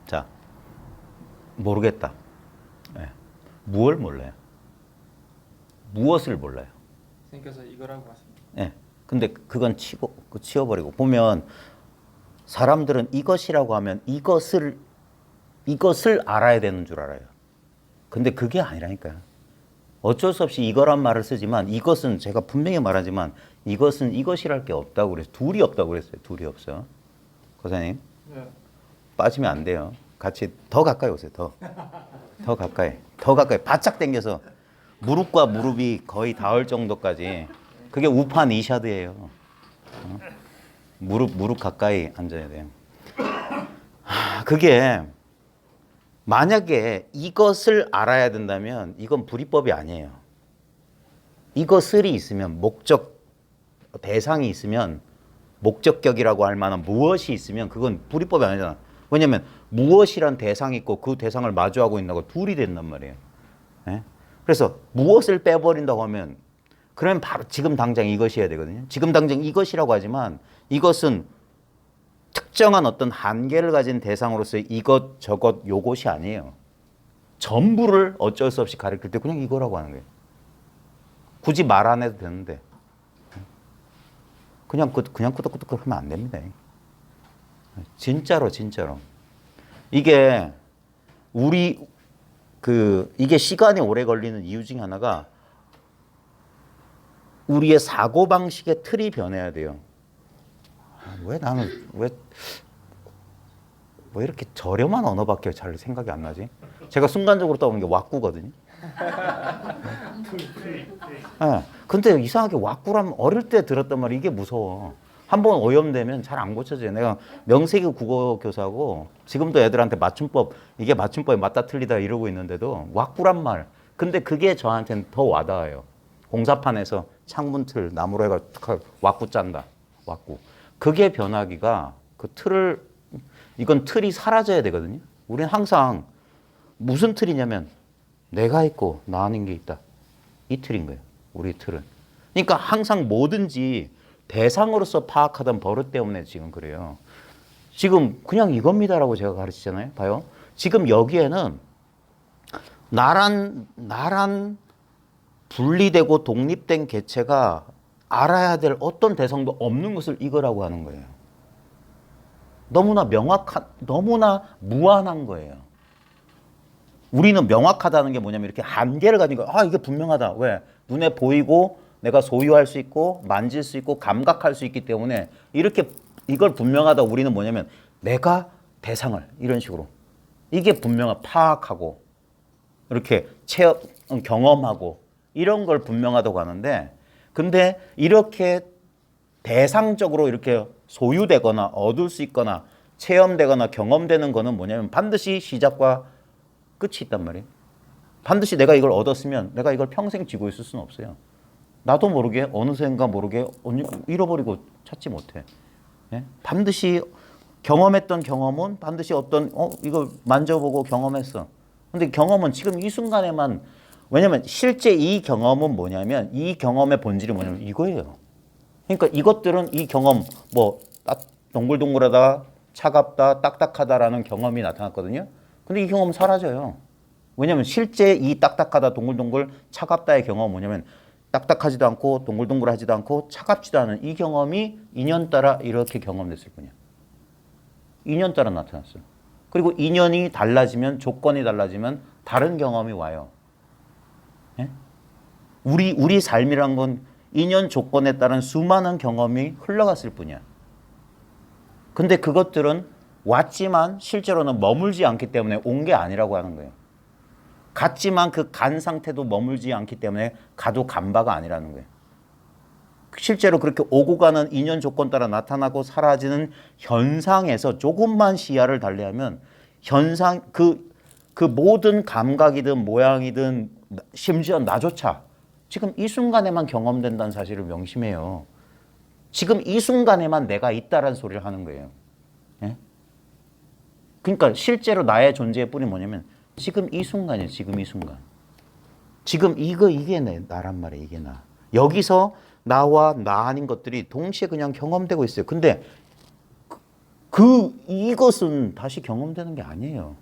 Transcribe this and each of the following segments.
자, 모르겠다. 네. 무엇을 몰라요? 무엇을 몰라요? 선생님께서 이거라고 하십니다. 네. 근데 그건 치워버리고 보면 사람들은 이것이라고 하면 이것을 알아야 되는 줄 알아요. 근데 그게 아니라니까요. 어쩔 수 없이 이거란 말을 쓰지만 이것은 제가 분명히 말하지만 이것은 이것이랄 게 없다고 그랬어요. 둘이 없다고 그랬어요. 둘이 없어. 고사님 네. 빠지면 안 돼요. 같이 더 가까이 오세요. 더 가까이 바짝 당겨서 무릎과 무릎이 거의 닿을 정도까지. 그게 우파 니샤드예요. 무릎 가까이 앉아야 돼요. 그게 만약에 이것을 알아야 된다면 이건 불이법이 아니에요. 이것을이 있으면 대상이 있으면 목적격이라고 할 만한 무엇이 있으면 그건 불이법이 아니잖아. 왜냐면 무엇이란 대상이 있고 그 대상을 마주하고 있는 거 둘이 된단 말이에요. 네? 그래서 무엇을 빼버린다고 하면 그러면 바로 지금 당장 이것이어야 되거든요. 지금 당장 이것이라고 하지만 이것은 특정한 어떤 한계를 가진 대상으로서의 이것 저것 요것이 아니에요. 전부를 어쩔 수 없이 가리킬 때 그냥 이거라고 하는 거예요. 굳이 말 안 해도 되는데 그냥 끄덕끄덕 하면 안 됩니다. 진짜로 이게 이게 시간이 오래 걸리는 이유 중에 하나가 우리의 사고방식의 틀이 변해야 돼요. 왜 이렇게 저렴한 언어밖에 잘 생각이 안 나지? 제가 순간적으로 떠오르는 게 왁구거든요. 네. 근데 이상하게 왁구라면 어릴 때 들었단 말이에요. 이게 무서워. 한번 오염되면 잘 안 고쳐져요. 내가 명세기 국어 교사고 지금도 애들한테 이게 맞춤법이 맞다 틀리다 이러고 있는데도 왁구란 말. 근데 그게 저한테는 더 와닿아요. 공사판에서 창문틀 나무로 해가지고 왁구 짠다. 왁구. 그게 변하기가 이건 틀이 사라져야 되거든요. 우리는 항상 무슨 틀이냐면 내가 있고 나 아닌 게 있다. 이 틀인 거예요. 우리 틀은. 그러니까 항상 뭐든지 대상으로서 파악하던 버릇 때문에 지금 그래요. 지금 그냥 이겁니다라고 제가 가르치잖아요. 봐요. 지금 여기에는 나란 분리되고 독립된 개체가 알아야 될 어떤 대상도 없는 것을 이거라고 하는 거예요. 너무나 무한한 거예요. 우리는 명확하다는 게 뭐냐면 이렇게 한계를 가진 거예요. 이게 분명하다. 왜? 눈에 보이고 내가 소유할 수 있고 만질 수 있고 감각할 수 있기 때문에 이걸 분명하다. 우리는 뭐냐면 내가 대상을 이런 식으로 이게 파악하고 이렇게 경험하고 이런 걸 분명하다고 하는데 근데 이렇게 대상적으로 이렇게 소유되거나 얻을 수 있거나 체험되거나 경험되는 거는 뭐냐면 반드시 시작과 끝이 있단 말이에요. 반드시 내가 이걸 얻었으면 내가 이걸 평생 쥐고 있을 수는 없어요. 나도 모르게 어느샌가 모르게 잃어버리고 찾지 못해. 예? 반드시 경험했던 경험은 반드시 이걸 만져보고 경험했어. 근데 경험은 지금 이 순간에만 왜냐면 실제 이 경험은 뭐냐면 이 경험의 본질이 뭐냐면 이거예요. 그러니까 이것들은 이 경험 동글동글하다 차갑다 딱딱하다라는 경험이 나타났거든요. 근데 이 경험은 사라져요. 왜냐면 실제 이 딱딱하다 동글동글 차갑다의 경험은 뭐냐면 딱딱하지도 않고 동글동글하지도 않고 차갑지도 않은 이 경험이 인연 따라 이렇게 경험됐을 뿐이야. 인연 따라 나타났어요. 그리고 인연이 달라지면 조건이 달라지면 다른 경험이 와요. 예? 우리 삶이란 건 인연 조건에 따른 수많은 경험이 흘러갔을 뿐이야. 근데 그것들은 왔지만 실제로는 머물지 않기 때문에 온 게 아니라고 하는 거예요. 갔지만 그 간 상태도 머물지 않기 때문에 가도 간 바가 아니라는 거예요. 실제로 그렇게 오고 가는 인연 조건 따라 나타나고 사라지는 현상에서 조금만 시야를 달리하면 그 모든 감각이든 모양이든 심지어 나조차 지금 이 순간에만 경험된다는 사실을 명심해요. 지금 이 순간에만 내가 있다라는 소리를 하는 거예요. 예? 그러니까 실제로 나의 존재의 뿌리는 뭐냐면 지금 이 순간이에요. 지금 이 순간. 지금 이게 나란 말이에요. 이게 나. 여기서 나와 나 아닌 것들이 동시에 그냥 경험되고 있어요. 근데 이것은 다시 경험되는 게 아니에요.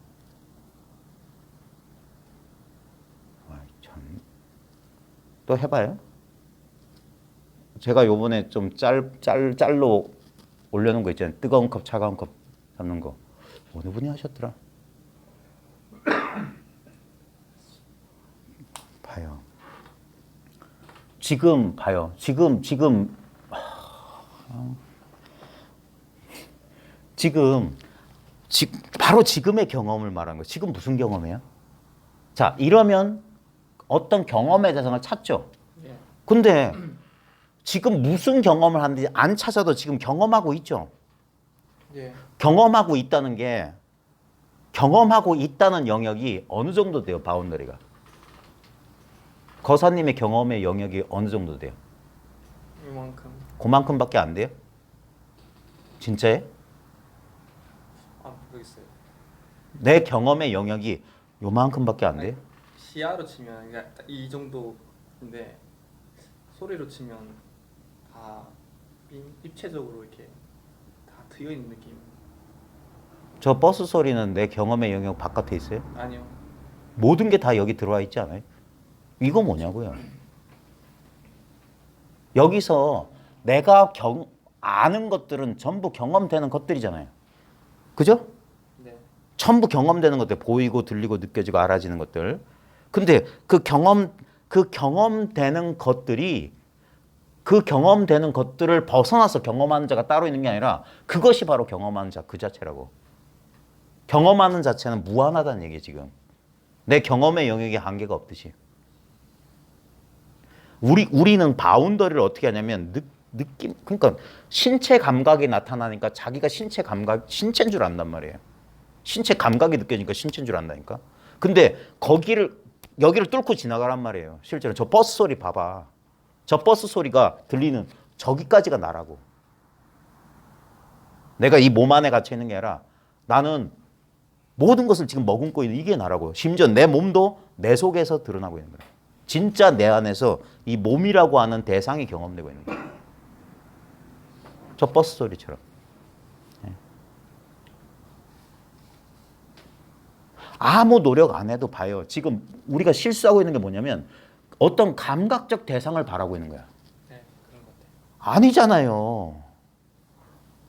아, 참. 또 해봐요. 제가 요번에 좀 짤로 올려놓은 거 있잖아요. 뜨거운 컵, 차가운 컵 잡는 거. 어느 분이 하셨더라? 봐요. 지금 봐요. 지금 바로 지금의 경험을 말하는 거예요. 지금 무슨 경험이에요? 자, 이러면 어떤 경험의 대상을 찾죠. 예. 근데 지금 무슨 경험을 하는지 안 찾아도 지금 경험하고 있죠. 예. 경험하고 있다는 영역이 어느 정도 돼요, 바운더리가? 거사님의 경험의 영역이 어느 정도 돼요? 이만큼. 그만큼밖에 안 돼요? 진짜예요? 모르겠어요. 내 경험의 영역이 요만큼밖에 안 돼요? 시야로 치면 그러니까 딱이 정도인데 소리로 치면 다 입체적으로 이렇게 다 트여 있는 느낌. 저 버스 소리는 내 경험의 영역 바깥에 있어요? 아니요. 모든 게 다 여기 들어와 있지 않아요? 이거 뭐냐고요? 여기서 내가 아는 것들은 전부 경험되는 것들이잖아요. 그죠? 네. 전부 경험되는 것들, 보이고 들리고 느껴지고 알아지는 것들. 근데 그 경험되는 것들을 벗어나서 경험하는 자가 따로 있는 게 아니라 그것이 바로 경험하는 자 그 자체라고. 경험하는 자체는 무한하다는 얘기예요, 지금. 내 경험의 영역에 한계가 없듯이. 우리는 바운더리를 어떻게 하냐면 느낌, 그러니까 신체 감각이 나타나니까 자기가 신체인 줄 안단 말이에요. 신체 감각이 느껴지니까 신체인 줄 안다니까. 근데 여기를 뚫고 지나가란 말이에요. 실제로 저 버스 소리 봐봐. 저 버스 소리가 들리는 저기까지가 나라고. 내가 이 몸 안에 갇혀 있는 게 아니라 나는 모든 것을 지금 머금고 있는 이게 나라고. 심지어 내 몸도 내 속에서 드러나고 있는 거예요. 진짜 내 안에서 이 몸이라고 하는 대상이 경험되고 있는 거예요. 저 버스 소리처럼. 아무 노력 안 해도 봐요. 지금 우리가 실수하고 있는 게 뭐냐면 어떤 감각적 대상을 바라고 있는 거야. 네, 그런 것 같아요. 아니잖아요.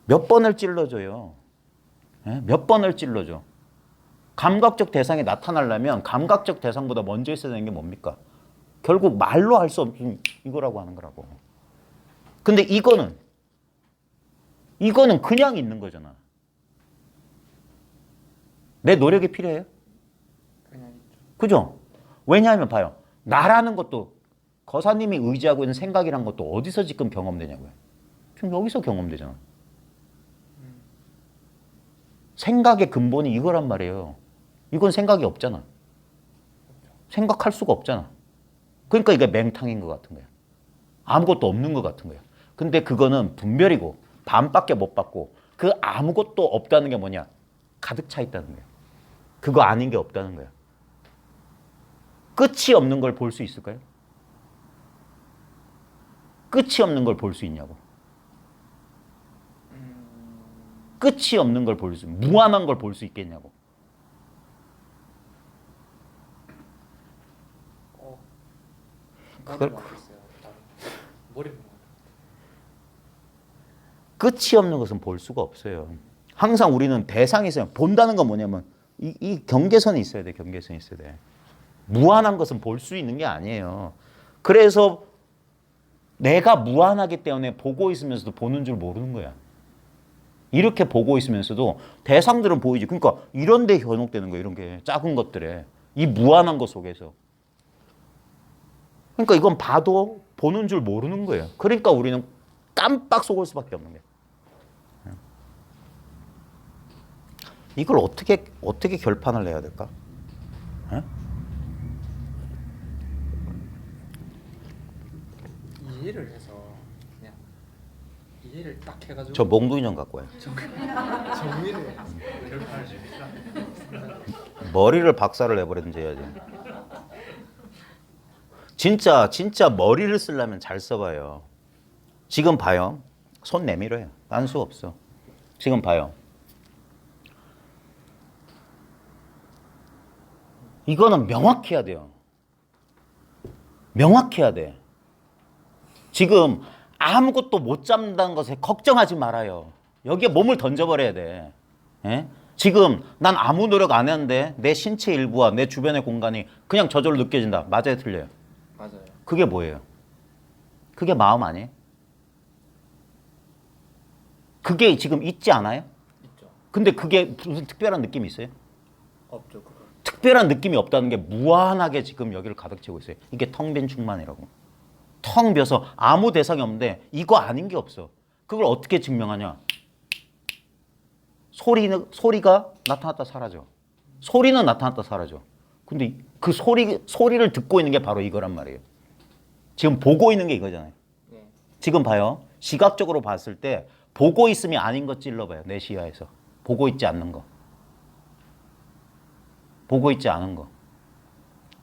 몇 번을 찔러줘요. 몇 번을 찔러줘. 감각적 대상이 나타나려면 감각적 대상보다 먼저 있어야 되는 게 뭡니까? 결국 말로 할 수 없는 이거라고 하는 거라고. 근데 이거는 그냥 있는 거잖아. 내 노력이 필요해요? 그냥 있죠. 그죠? 왜냐하면 봐요. 나라는 것도 거사님이 의지하고 있는 생각이란 것도 어디서 지금 경험되냐고요. 지금 여기서 경험되잖아. 생각의 근본이 이거란 말이에요. 이건 생각이 없잖아. 생각할 수가 없잖아. 그러니까 이게 맹탕인 것 같은 거야. 아무것도 없는 것 같은 거야. 근데 그거는 분별이고 반밖에 못 받고 그 아무것도 없다는 게 뭐냐? 가득 차 있다는 거야. 그거 아닌 게 없다는 거야. 끝이 없는 걸 볼 수 있을까요? 끝이 없는 걸 볼 수 있냐고. 끝이 없는 걸 무한한 걸 볼 수 있겠냐고. 그걸 모르겠어요. 머리 끝이 없는 것은 볼 수가 없어요. 항상 우리는 대상이 있어요. 본다는 건 뭐냐면 이 경계선이 있어야 돼. 경계선이 있어야 돼. 무한한 것은 볼 수 있는 게 아니에요. 그래서 내가 무한하기 때문에 보고 있으면서도 보는 줄 모르는 거야. 이렇게 보고 있으면서도 대상들은 보이지. 그러니까 이런 데 현혹되는 거야. 이런 게 작은 것들에. 이 무한한 것 속에서. 그러니까 이건 봐도 보는 줄 모르는 거예요. 그러니까 우리는 깜빡 속을 수밖에 없는 거예요. 이걸 어떻게 결판을 내야 될까? 이해를 해서 그냥 이해를 딱 해가지고 저 몽둥이 좀 갖고 와요. 정리를 머리를 박살을 내버리든지 해야지. 진짜 머리를 쓰려면 잘 써봐요. 지금 봐요. 손 내밀어요. 딴 수 없어. 지금 봐요. 이거는 명확해야 돼요. 명확해야 돼. 지금 아무것도 못 잡는다는 것에 걱정하지 말아요. 여기에 몸을 던져버려야 돼. 예? 지금 난 아무 노력 안 했는데 내 신체 일부와 내 주변의 공간이 그냥 저절로 느껴진다. 맞아요, 틀려요? 맞아요. 그게 뭐예요? 그게 마음 아니에요? 그게 지금 있지 않아요? 있죠. 근데 그게 무슨 특별한 느낌이 있어요? 없죠. 그거. 특별한 느낌이 없다는 게 무한하게 지금 여기를 가득 채우고 있어요. 이게 텅 빈 충만이라고. 텅 비어서 아무 대상이 없는데 이거 아닌 게 없어. 그걸 어떻게 증명하냐? 소리가 나타났다 사라져. 소리는 나타났다 사라져. 근데 그 소리를 듣고 있는 게 바로 이거란 말이에요. 지금 보고 있는 게 이거잖아요. 네. 지금 봐요. 시각적으로 봤을 때 보고 있음이 아닌 거 찔러봐요. 내 시야에서. 보고 있지 않는 거. 보고 있지 않은 거.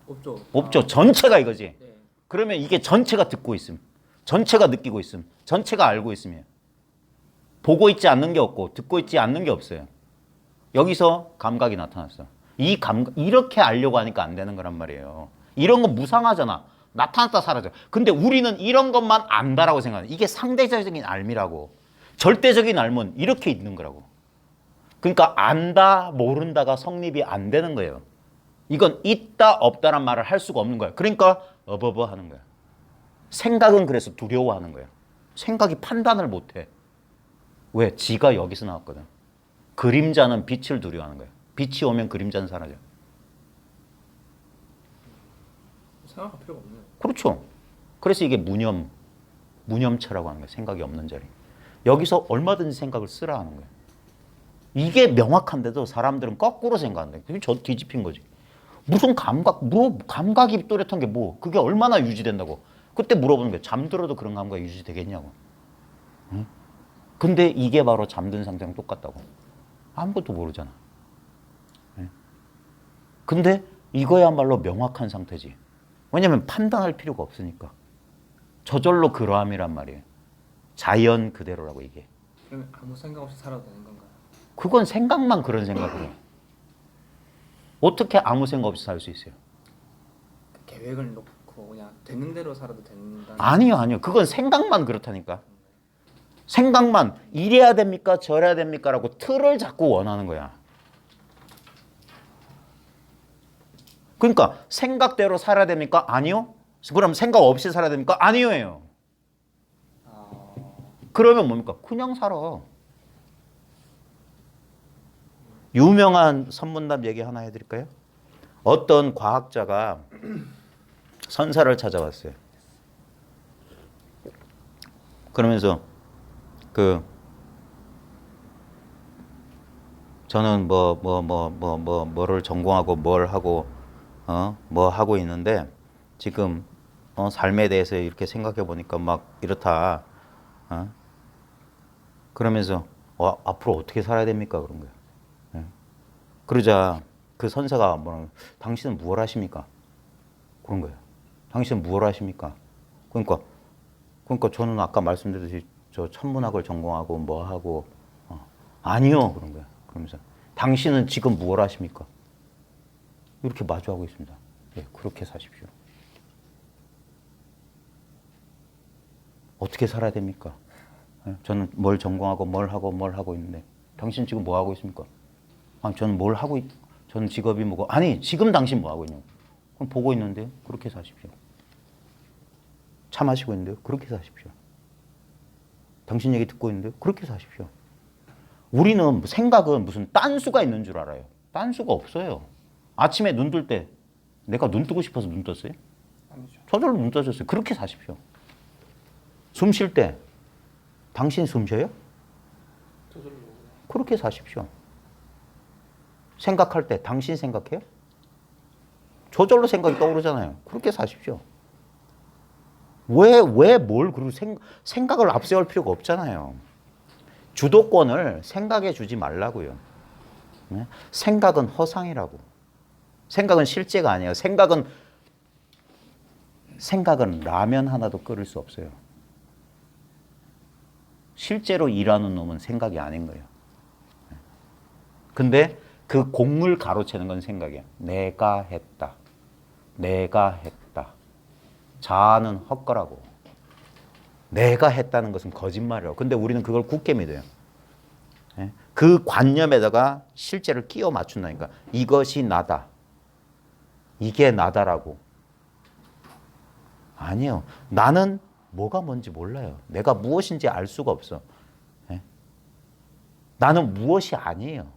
없죠. 없죠. 전체가 이거지. 네. 그러면 이게 전체가 듣고 있음. 전체가 느끼고 있음. 전체가 알고 있음이에요. 보고 있지 않는 게 없고 듣고 있지 않는 게 없어요. 여기서 감각이 나타났어. 이 감각 이렇게 알려고 하니까 안 되는 거란 말이에요. 이런 건 무상하잖아. 나타났다 사라져. 근데 우리는 이런 것만 안다라고 생각해. 이게 상대적인 알미라고. 절대적인 알면 이렇게 있는 거라고. 그러니까 안다, 모른다가 성립이 안 되는 거예요. 이건 있다, 없다란 말을 할 수가 없는 거야. 그러니까 어버버 하는 거야. 생각은 그래서 두려워하는 거야. 생각이 판단을 못해. 왜? 지가 여기서 나왔거든. 그림자는 빛을 두려워하는 거야. 빛이 오면 그림자는 사라져. 생각할 필요가 없네요. 그렇죠. 그래서 이게 무념차라고 하는 거야. 생각이 없는 자리. 여기서 얼마든지 생각을 쓰라 하는 거야. 이게 명확한데도 사람들은 거꾸로 생각한다. 그게 저 뒤집힌 거지. 무슨 감각이 또렷한 게 뭐? 그게 얼마나 유지된다고? 그때 물어보는 거야. 잠들어도 그런 감각이 유지되겠냐고. 응? 근데 이게 바로 잠든 상태랑 똑같다고. 아무것도 모르잖아. 응? 근데 이거야말로 명확한 상태지. 왜냐면 판단할 필요가 없으니까. 저절로 그러함이란 말이에요. 자연 그대로라고 이게. 그러면 아무 생각 없이 살아도 되는 건가요? 그건 생각만 그런 생각을 해. 어떻게 아무 생각 없이 살 수 있어요? 계획을 놓고 그냥 되는 대로 살아도 된다는. 아니요. 그건 생각만 그렇다니까. 생각만 이래야 됩니까? 저래야 됩니까? 라고 틀을 자꾸 원하는 거야. 그러니까 생각대로 살아야 됩니까? 아니요. 그럼 생각 없이 살아야 됩니까? 아니요예요. 그러면 뭡니까? 그냥 살아. 유명한 선문답 얘기 하나 해드릴까요? 어떤 과학자가 선사를 찾아왔어요. 그러면서 저는 뭐를 전공하고 뭘 하고 뭐 하고 있는데 지금 삶에 대해서 이렇게 생각해 보니까 막 이렇다. 그러면서 앞으로 어떻게 살아야 됩니까? 그런 거예요. 그러자 그 선사가 당신은 무엇 하십니까? 그런 거예요. 당신은 무엇 하십니까? 그러니까 저는 아까 말씀드렸듯이 저 천문학을 전공하고 뭐 하고 아니요 그런 거예요. 그러면서 당신은 지금 무엇 하십니까? 이렇게 마주하고 있습니다. 예, 그렇게 사십시오. 어떻게 살아야 됩니까? 예, 저는 뭘 전공하고 뭘 하고 있는데 당신 지금 뭐 하고 있습니까? 아니 저는 저는 직업이 뭐고 아니 지금 당신 뭐 하고 있냐고. 그럼 보고 있는데요. 그렇게 사십시오. 차 마시고 있는데요. 그렇게 사십시오. 당신 얘기 듣고 있는데요. 그렇게 사십시오. 우리는 생각은 무슨 딴수가 있는 줄 알아요. 딴수가 없어요. 아침에 눈 뜰 때 내가 눈 뜨고 싶어서 눈 떴어요? 아니죠. 저절로 눈 떠졌어요. 그렇게 사십시오. 숨 쉴 때 당신 숨 쉬어요? 저절로. 그렇게 사십시오. 생각할 때 당신 생각해요? 저절로 생각이 떠오르잖아요. 그렇게 사십시오. 그리고 생각을 앞세울 필요가 없잖아요. 주도권을 생각에 주지 말라고요. 네? 생각은 허상이라고. 생각은 실제가 아니에요. 생각은 라면 하나도 끓일 수 없어요. 실제로 일하는 놈은 생각이 아닌 거예요. 근데 그 공을 가로채는 건 생각이야. 내가 했다. 내가 했다. 자아는 헛거라고. 내가 했다는 것은 거짓말이라고. 근데 우리는 그걸 굳게 믿어요. 예? 그 관념에다가 실제를 끼워 맞춘다니까. 이것이 나다. 이게 나다라고. 아니요. 나는 뭐가 뭔지 몰라요. 내가 무엇인지 알 수가 없어. 예? 나는 무엇이 아니에요.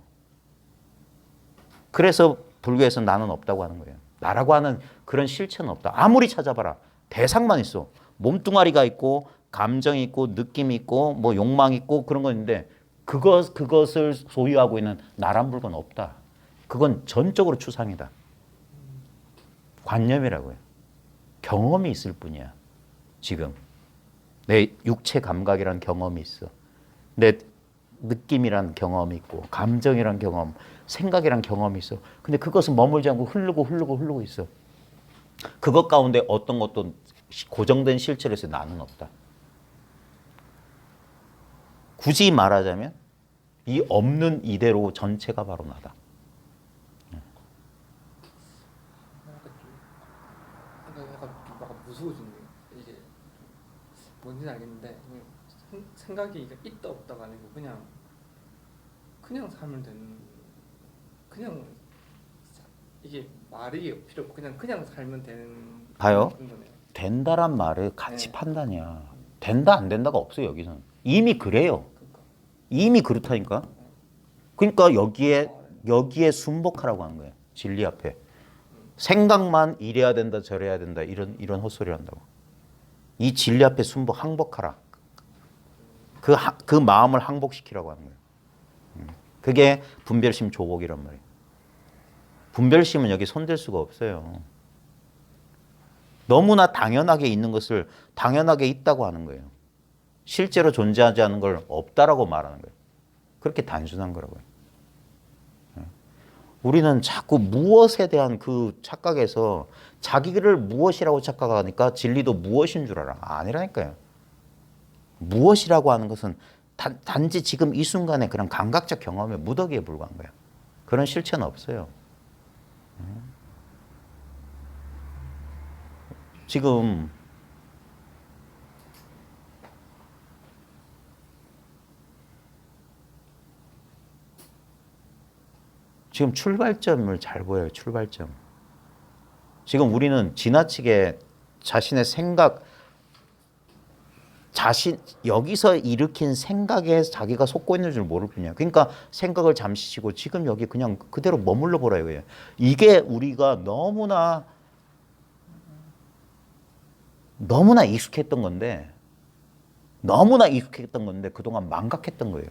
그래서 불교에서 나는 없다고 하는 거예요. 나라고 하는 그런 실체는 없다. 아무리 찾아봐라. 대상만 있어. 몸뚱아리가 있고 감정이 있고 느낌이 있고 뭐 욕망이 있고 그런 건 있는데 그것을 소유하고 있는 나란 물건 없다. 그건 전적으로 추상이다. 관념이라고요. 경험이 있을 뿐이야. 지금 내 육체 감각이란 경험이 있어. 내 느낌이란 경험이 있고 감정이란 경험, 생각이란 경험이 있어. 근데 그것은 머물지 않고 흐르고 있어. 그것 가운데 어떤 것도 고정된 실체로 해서 나는 없다. 굳이 말하자면 이 없는 이대로 전체가 바로 나다. 약간 무서워지네요. 이게 뭔지는 알겠는데 생각이 있다 없다가 아니고 그냥 살면 되는, 그냥 이게 말이 필요 없고 그냥 살면 되는 봐요. 거네요. 된다란 말은 가치 판단이야. 된다 안 된다가 없어요. 여기서는 이미 그래요. 이미 그렇다니까. 그러니까 여기에 순복하라고 하는 거예요. 진리 앞에. 생각만 이래야 된다 저래야 된다 이런 헛소리를 한다고. 이 진리 앞에 순복 항복하라. 그 마음을 항복시키라고 하는 거예요. 그게 분별심 조복이란 말이에요. 분별심은 여기 손댈 수가 없어요. 너무나 당연하게 있는 것을 당연하게 있다고 하는 거예요. 실제로 존재하지 않은 걸 없다라고 말하는 거예요. 그렇게 단순한 거라고요. 우리는 자꾸 무엇에 대한 그 착각에서 자기를 무엇이라고 착각하니까 진리도 무엇인 줄 알아. 아니라니까요. 무엇이라고 하는 것은 단지 지금 이 순간에 그런 감각적 경험의 무더기에 불과한 거예요. 그런 실체는 없어요. 지금 출발점을 잘 보여요. 출발점. 지금 우리는 지나치게 자신의 생각, 여기서 일으킨 생각에 자기가 속고 있는 줄 모를 뿐이야. 그러니까 생각을 잠시 쉬고 지금 여기 그냥 그대로 머물러 보라 이거예요. 이게 우리가 너무나 익숙했던 건데 그동안 망각했던 거예요.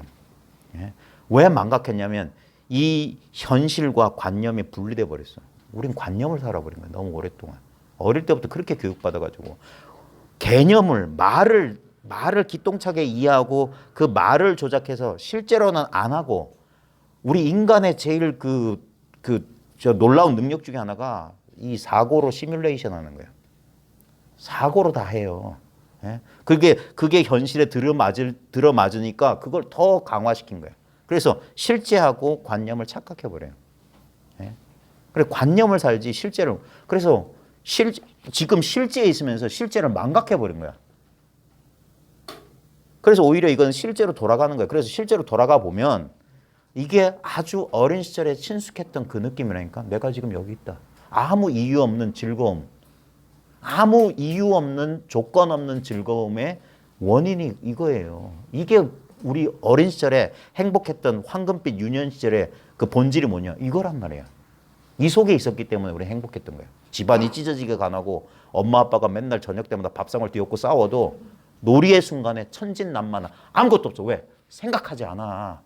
예? 왜 망각했냐면 이 현실과 관념이 분리돼 버렸어. 우린 관념을 살아버린 거야. 너무 오랫동안. 어릴 때부터 그렇게 교육받아가지고 개념을 말을 기똥차게 이해하고 그 말을 조작해서 실제로는 안 하고 우리 인간의 제일 저 놀라운 능력 중에 하나가 이 사고로 시뮬레이션 하는 거예요. 사고로 다 해요. 예? 그게 현실에 들어맞으니까 그걸 더 강화시킨 거예요. 그래서 실제하고 관념을 착각해 버려요. 예? 그래 관념을 살지 실제로. 그래서 지금 실제에 있으면서 실제를 망각해 버린 거야. 그래서 오히려 이건 실제로 돌아가는 거예요. 그래서 실제로 돌아가 보면 이게 아주 어린 시절에 친숙했던 그 느낌이라니까. 내가 지금 여기 있다. 아무 이유 없는 즐거움. 아무 이유 없는 조건 없는 즐거움의 원인이 이거예요. 이게 우리 어린 시절에 행복했던 황금빛 유년 시절의 그 본질이 뭐냐? 이거란 말이야. 이 속에 있었기 때문에 우리 행복했던 거예요. 집안이 찢어지게 가나고 엄마 아빠가 맨날 저녁 때마다 밥상을 뒤엎고 싸워도 놀이의 순간에 천진난만한 아무것도 없어. 왜? 생각하지 않아.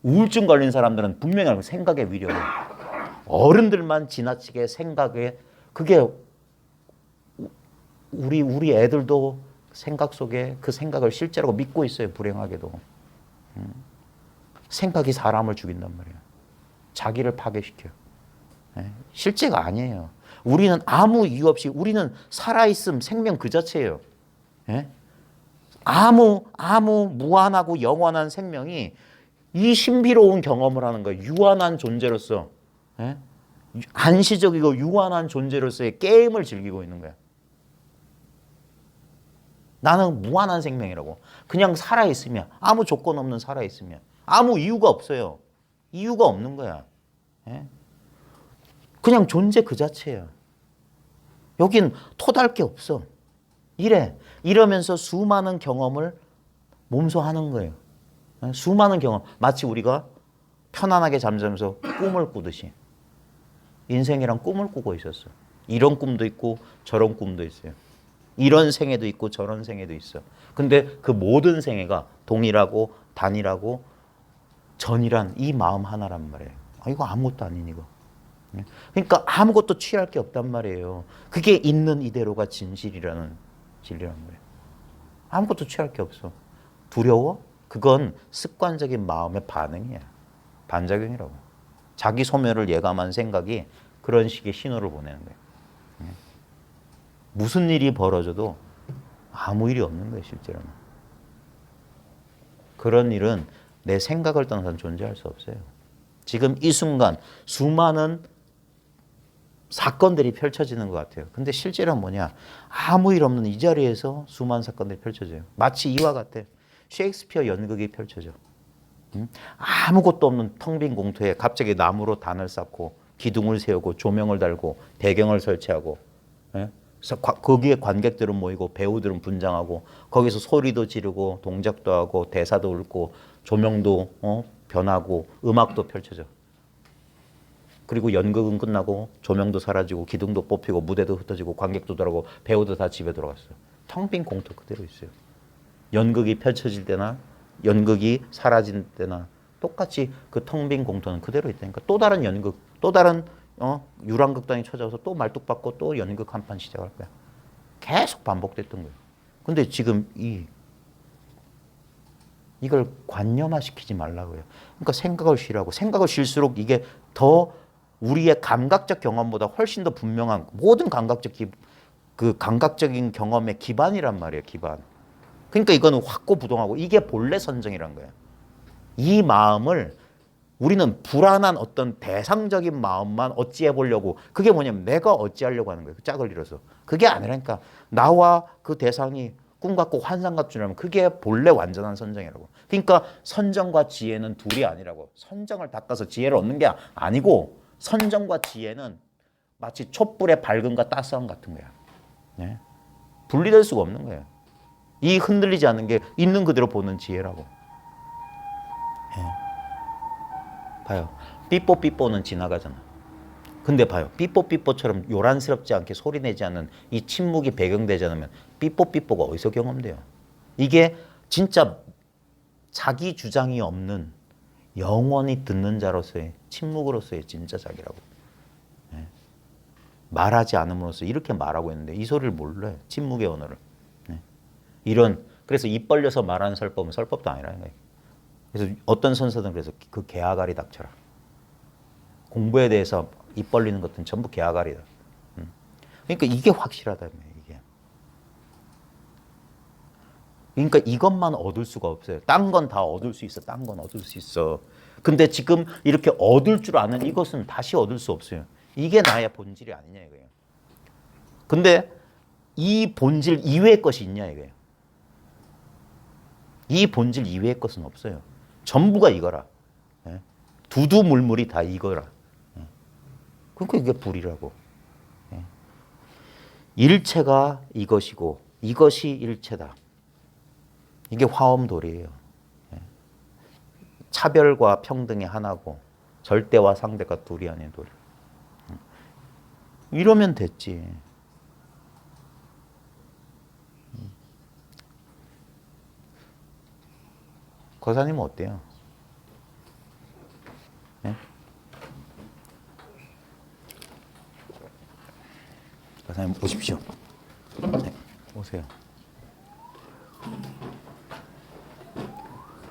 우울증 걸린 사람들은 분명히 알고 생각의 위력을. 어른들만 지나치게 생각에 그게 우리 애들도 생각 속에 그 생각을 실제라고 믿고 있어요. 불행하게도. 생각이 사람을 죽인단 말이에요. 자기를 파괴시켜요. 실제가 아니에요. 우리는 아무 이유 없이 우리는 살아있음 생명 그 자체예요. 아무 무한하고 영원한 생명이 이 신비로운 경험을 하는 거예요. 유한한 존재로서, 예? 한시적이고 유한한 존재로서의 게임을 즐기고 있는 거야. 나는 무한한 생명이라고. 그냥 살아있으면, 아무 조건 없는 살아있으면, 아무 이유가 없어요. 이유가 없는 거야. 예? 그냥 존재 그 자체야. 여긴 토달 게 없어. 이러면서 수많은 경험을 몸소 하는 거예요. 예? 수많은 경험. 마치 우리가 편안하게 잠자면서 꿈을 꾸듯이. 인생이란 꿈을 꾸고 있었어. 이런 꿈도 있고 저런 꿈도 있어요. 이런 생애도 있고 저런 생애도 있어. 근데 그 모든 생애가 동일하고 단일하고 전이란 이 마음 하나란 말이에요. 아, 이거 아무것도 아닌 이거. 그러니까 아무것도 취할 게 없단 말이에요. 그게 있는 이대로가 진리란 말이에요. 아무것도 취할 게 없어. 두려워? 그건 습관적인 마음의 반응이야. 반작용이라고. 자기 소멸을 예감한 생각이 그런 식의 신호를 보내는 거예요. 무슨 일이 벌어져도 아무 일이 없는 거예요, 실제로는. 그런 일은 내 생각을 떠나서는 존재할 수 없어요. 지금 이 순간 수많은 사건들이 펼쳐지는 것 같아요. 근데 실제로는 뭐냐? 아무 일 없는 이 자리에서 수많은 사건들이 펼쳐져요. 마치 이와 같아. 셰익스피어 연극이 펼쳐져. 아무것도 없는 텅 빈 공터에 갑자기 나무로 단을 쌓고 기둥을 세우고 조명을 달고 배경을 설치하고, 예? 그래서 거기에 관객들은 모이고 배우들은 분장하고 거기서 소리도 지르고 동작도 하고 대사도 읊고 조명도 변하고 음악도 펼쳐져. 그리고 연극은 끝나고 조명도 사라지고 기둥도 뽑히고 무대도 흩어지고 관객도 돌아가고 배우도 다 집에 돌아갔어요. 텅 빈 공터 그대로 있어요. 연극이 펼쳐질 때나 연극이 사라진 때나 똑같이 그 텅 빈 공터는 그대로 있다니까. 또 다른 연극, 또 다른 유랑극단이 찾아와서 또 말뚝박고 또 연극 한 판 시작할 거야. 계속 반복됐던 거예요. 근데 지금 이걸 관념화시키지 말라고요. 그러니까 생각을 쉬라고. 생각을 쉴수록 이게 더 우리의 감각적 경험보다 훨씬 더 분명한 모든 감각적인 경험의 기반이란 말이에요. 기반. 그러니까 이거는 확고부동하고 이게 본래 선정이란 거예요. 이 마음을 우리는 불안한 어떤 대상적인 마음만 어찌해 보려고, 그게 뭐냐면 내가 어찌하려고 하는 거예요. 그 짝을 이뤄서. 그게 아니라니까. 나와 그 대상이 꿈 같고 환상 같으면 그게 본래 완전한 선정이라고. 그러니까 선정과 지혜는 둘이 아니라고. 선정을 닦아서 지혜를 얻는 게 아니고 선정과 지혜는 마치 촛불의 밝음과 따스함 같은 거야. 네? 분리될 수가 없는 거예요. 이 흔들리지 않는 게 있는 그대로 보는 지혜라고. 네. 봐요. 삐뽀삐뽀는 지나가잖아. 근데 봐요. 삐뽀삐뽀처럼 요란스럽지 않게 소리내지 않는 이 침묵이 배경되지 않으면 삐뽀삐뽀가 어디서 경험돼요? 이게 진짜 자기 주장이 없는 영원히 듣는 자로서의 침묵으로서의 진짜 자기라고. 네. 말하지 않음으로써 이렇게 말하고 있는데 이 소리를 몰라요. 침묵의 언어를. 네. 그래서 입 벌려서 말하는 설법은 설법도 아니라는 거예요. 그래서 어떤 선사들은 그래서 그 개아가리 닥쳐라. 공부에 대해서 입 벌리는 것들은 전부 개아가리다. 그러니까 이게 확실하다며 이게. 그러니까 이것만 얻을 수가 없어요. 딴 건 다 얻을 수 있어. 딴 건 얻을 수 있어. 근데 지금 이렇게 얻을 줄 아는 이것은 다시 얻을 수 없어요. 이게 나의 본질이 아니냐 이거예요. 근데 이 본질 이외의 것이 있냐 이거예요. 이 본질 이외의 것은 없어요. 전부가 이거라. 예? 두두물물이 다 이거라. 예? 그러니까 이게 불이라고. 예? 일체가 이것이고 이것이 일체다. 이게 화엄도리예요. 예? 차별과 평등이 하나고 절대와 상대가 둘이 아닌 도리. 이러면 됐지. 거사님은 어때요? 네? 거사님 오십시오. 네, 오세요.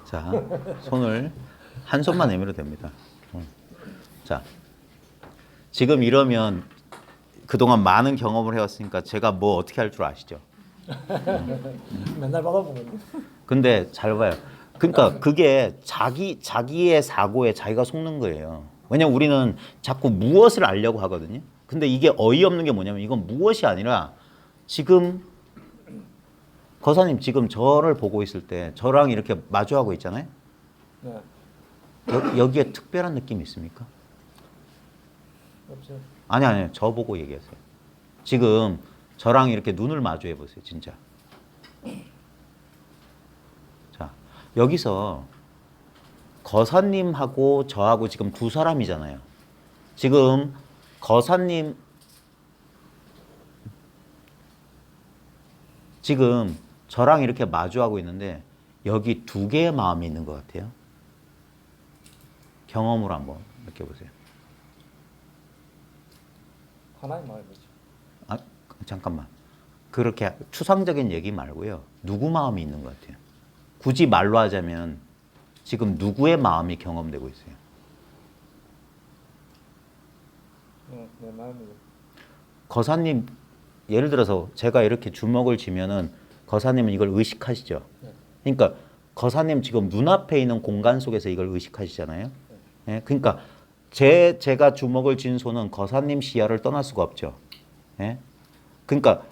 자, 손을 한 손만 내밀어도 됩니다. 자, 지금 이러면 그동안 많은 경험을 해왔으니까 제가 뭐 어떻게 할 줄 아시죠? 맨날 받아보는데. 근데 잘 봐요. 그러니까 그게 자기의 사고에 자기가 속는 거예요. 왜냐면 우리는 자꾸 무엇을 알려고 하거든요. 근데 이게 어이없는 게 뭐냐면 이건 무엇이 아니라 지금 거사님 지금 저를 보고 있을 때 저랑 이렇게 마주하고 있잖아요. 네. 여기에 특별한 느낌이 있습니까? 없죠. 아니 저 보고 얘기하세요. 지금 저랑 이렇게 눈을 마주해 보세요. 진짜. 자, 여기서 거사님하고 저하고 지금 두 사람이잖아요. 지금 거사님 지금 저랑 이렇게 마주하고 있는데 여기 두 개의 마음이 있는 것 같아요. 경험으로 한번 느껴보세요. 하나의 마음이죠. 아, 잠깐만. 그렇게 추상적인 얘기 말고요. 누구 마음이 있는 것 같아요? 굳이 말로 하자면 지금 누구의 마음이 경험되고 있어요? 내 마음이죠. 거사님, 예를 들어서 제가 이렇게 주먹을 쥐면은 거사님은 이걸 의식하시죠? 네. 그러니까 거사님 지금 눈앞에 있는 공간 속에서 이걸 의식하시잖아요? 예, 그러니까 제가 주먹을 쥔 손은 거사님 시야를 떠날 수가 없죠. 예? 그러니까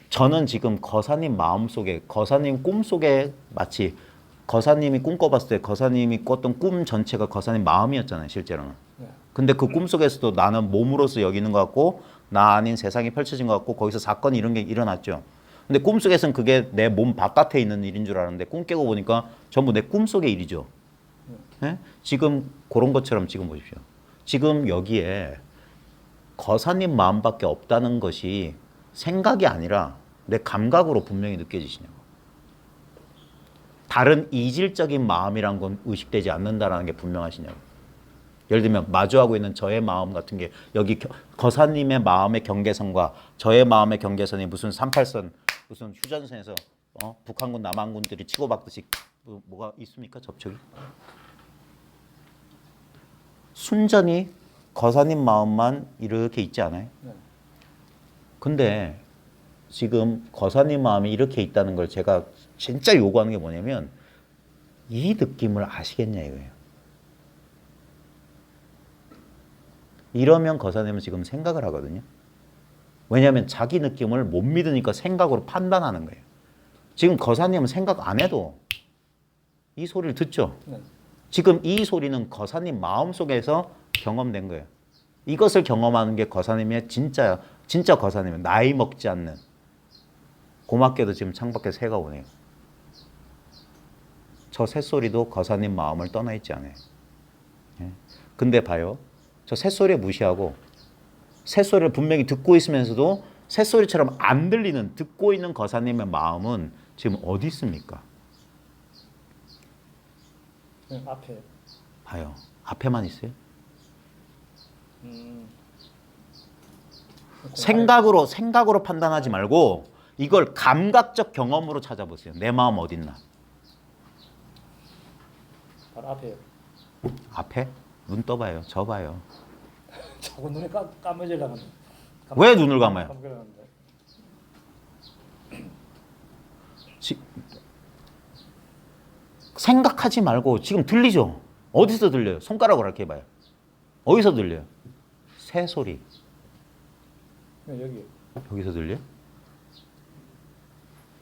저는 지금 거사님 마음속에, 거사님 꿈속에 마치 거사님이 꿈꿔봤을 때 거사님이 꿨던 꿈 전체가 거사님 마음이었잖아요, 실제로는. 네. 근데 그 꿈속에서도 나는 몸으로서 여기는 것 같고 나 아닌 세상이 펼쳐진 것 같고 거기서 사건이 이런 게 일어났죠. 근데 꿈속에서는 그게 내 몸 바깥에 있는 일인 줄 알았는데 꿈 깨고 보니까 전부 내 꿈속의 일이죠. 예? 지금 그런 것처럼 지금 보십시오. 지금 여기에 거사님 마음밖에 없다는 것이 생각이 아니라 내 감각으로 분명히 느껴지시냐고. 다른 이질적인 마음이란 건 의식되지 않는다라는 게 분명하시냐고. 예를 들면 마주하고 있는 저의 마음 같은 게 여기 거사님의 마음의 경계선과 저의 마음의 경계선이 무슨 38선 무슨 휴전선에서 북한군 남한군들이 치고받듯이 뭐가 있습니까? 접촉이? 순전히 거사님 마음만 이렇게 있지 않아요? 네. 근데 지금 거사님 마음이 이렇게 있다는 걸 제가 진짜 요구하는 게 뭐냐면 이 느낌을 아시겠냐 이거예요. 이러면 거사님은 지금 생각을 하거든요. 왜냐하면 자기 느낌을 못 믿으니까 생각으로 판단하는 거예요. 지금 거사님은 생각 안 해도 이 소리를 듣죠. 네. 지금 이 소리는 거사님 마음속에서 경험된 거예요. 이것을 경험하는 게 거사님의 진짜 거사님은 나이 먹지 않는. 고맙게도 지금 창밖에 새가 오네요. 저 새소리도 거사님 마음을 떠나 있지 않아요. 예. 근데 봐요. 저 새소리 무시하고 새소리를 분명히 듣고 있으면서도 새소리처럼 안 들리는 듣고 있는 거사님의 마음은 지금 어디 있습니까? 앞에. 봐요. 앞에만 있어요. 생각으로 판단하지 말고 이걸 감각적 경험으로 찾아보세요. 내 마음 어디 있나? 바로 앞에요. 앞에? 눈 떠봐요. 저 봐요. 자꾸 눈이 까매지려고. 왜 눈을 감아요? 감겨라는데. 생각하지 말고 지금 들리죠? 어디서 들려요? 손가락으로 이렇게 해봐요. 어디서 들려요? 새 소리. 네, 여기. 여기서 들려요?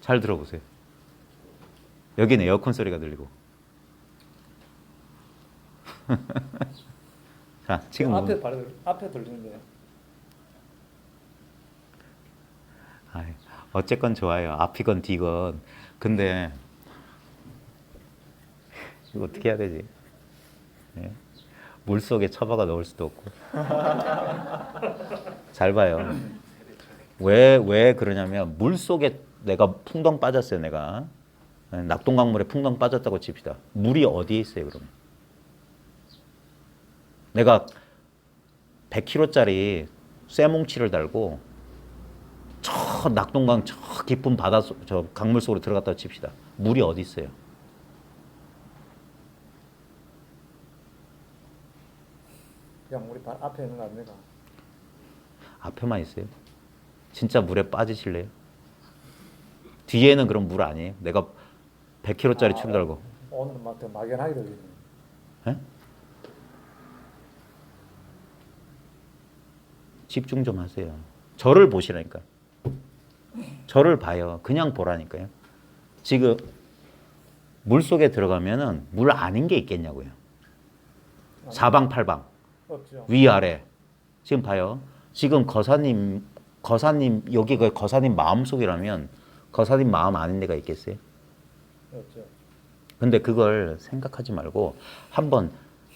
잘 들어보세요. 여기는 에어컨 소리가 들리고. 자, 지금 앞에 들리는데. 어쨌건 좋아요. 앞이건 뒤건. 근데 이거 어떻게 해야 되지? 예? 물 속에 처박아 넣을 수도 없고. 잘 봐요. 왜 그러냐면 물 속에 내가 풍덩 빠졌어요. 내가 낙동강물에 풍덩 빠졌다고 칩시다. 물이 어디에 있어요? 그러면 내가 100kg짜리 쇠뭉치를 달고 저 낙동강 저 깊은 바다 저 강물 속으로 들어갔다고 칩시다. 물이 어디 있어요? 그냥 우리 발 앞에 있는 거 아닙니까? 앞에만 있어요. 진짜 물에 빠지실래요? 뒤에는 그럼 물 아니에요? 내가 100kg짜리 추리 달고. 오늘은 막 더 막연하게 들리네. 예? 집중 좀 하세요. 저를 보시라니까. 저를 봐요. 그냥 보라니까요. 지금 물 속에 들어가면은 물 아닌 게 있겠냐고요. 사방팔방, 없죠. 위아래. 지금 봐요. 지금 거사님 여기가 거사님 마음속이라면 거사님 마음 아닌 데가 있겠어요? 없죠. 근데 그걸 생각하지 말고 한번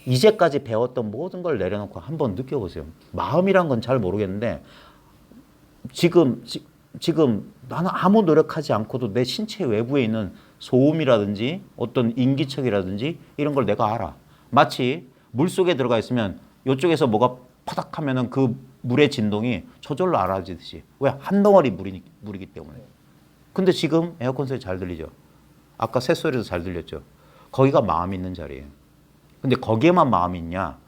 이제까지 배웠던 모든 걸 내려놓고 한번 느껴보세요. 마음이란 건 잘 모르겠는데 지금 나는 아무 노력하지 않고도 내 신체 외부에 있는 소음이라든지 어떤 인기척이라든지 이런 걸 내가 알아. 마치 물속에 들어가 있으면 이쪽에서 뭐가 파닥 하면은 그 물의 진동이 저절로 알아지듯이. 왜? 한 덩어리 물이기 때문에. 근데 지금 에어컨 소리 잘 들리죠? 아까 새소리도 잘 들렸죠? 거기가 마음 있는 자리예요. 근데 거기에만 마음이 있냐?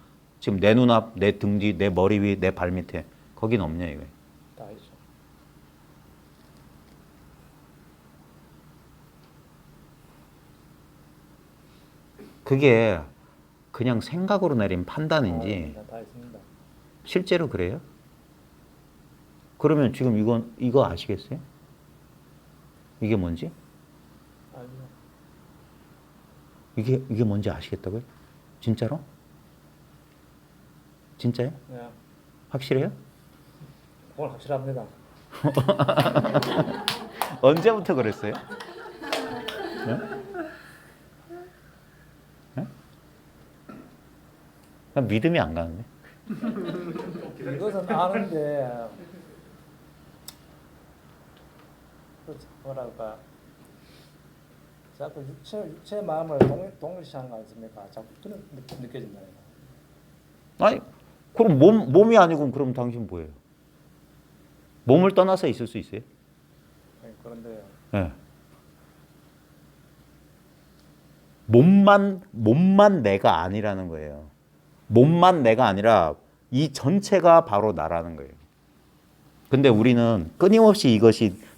지금 내 눈앞, 내 등 뒤, 내 머리 위, 내 발 밑에 거긴 없냐 이거예요. 다 있죠. 그게 그냥 생각으로 내린 판단인지 다 있습니다. 실제로 그래요? 그러면 지금 이거 아시겠어요? 이게 뭔지? 아니요. 이게 뭔지 아시겠다고요? 진짜로? 진짜요? 네. 확실해요? 그건 확실합니다. 언제부터 그랬어요? 네? 네? 난 믿음이 안 가는데. 이것은 아는데 뭐랄까 자꾸 육체 마음을 동일시하는 거 아닙니까? 자꾸 그런 느낌 느껴진다는 거. 아니, 그럼 몸이 아니고 그럼 당신 뭐예요? 몸을 떠나서 있을 수 있어요? 네, 그런데요. 네. 몸만 내가 아니라는 거예요. 몸만 내가 아니라 이 전체가 바로 나라는 거예요. 근데 우리는 끊임없이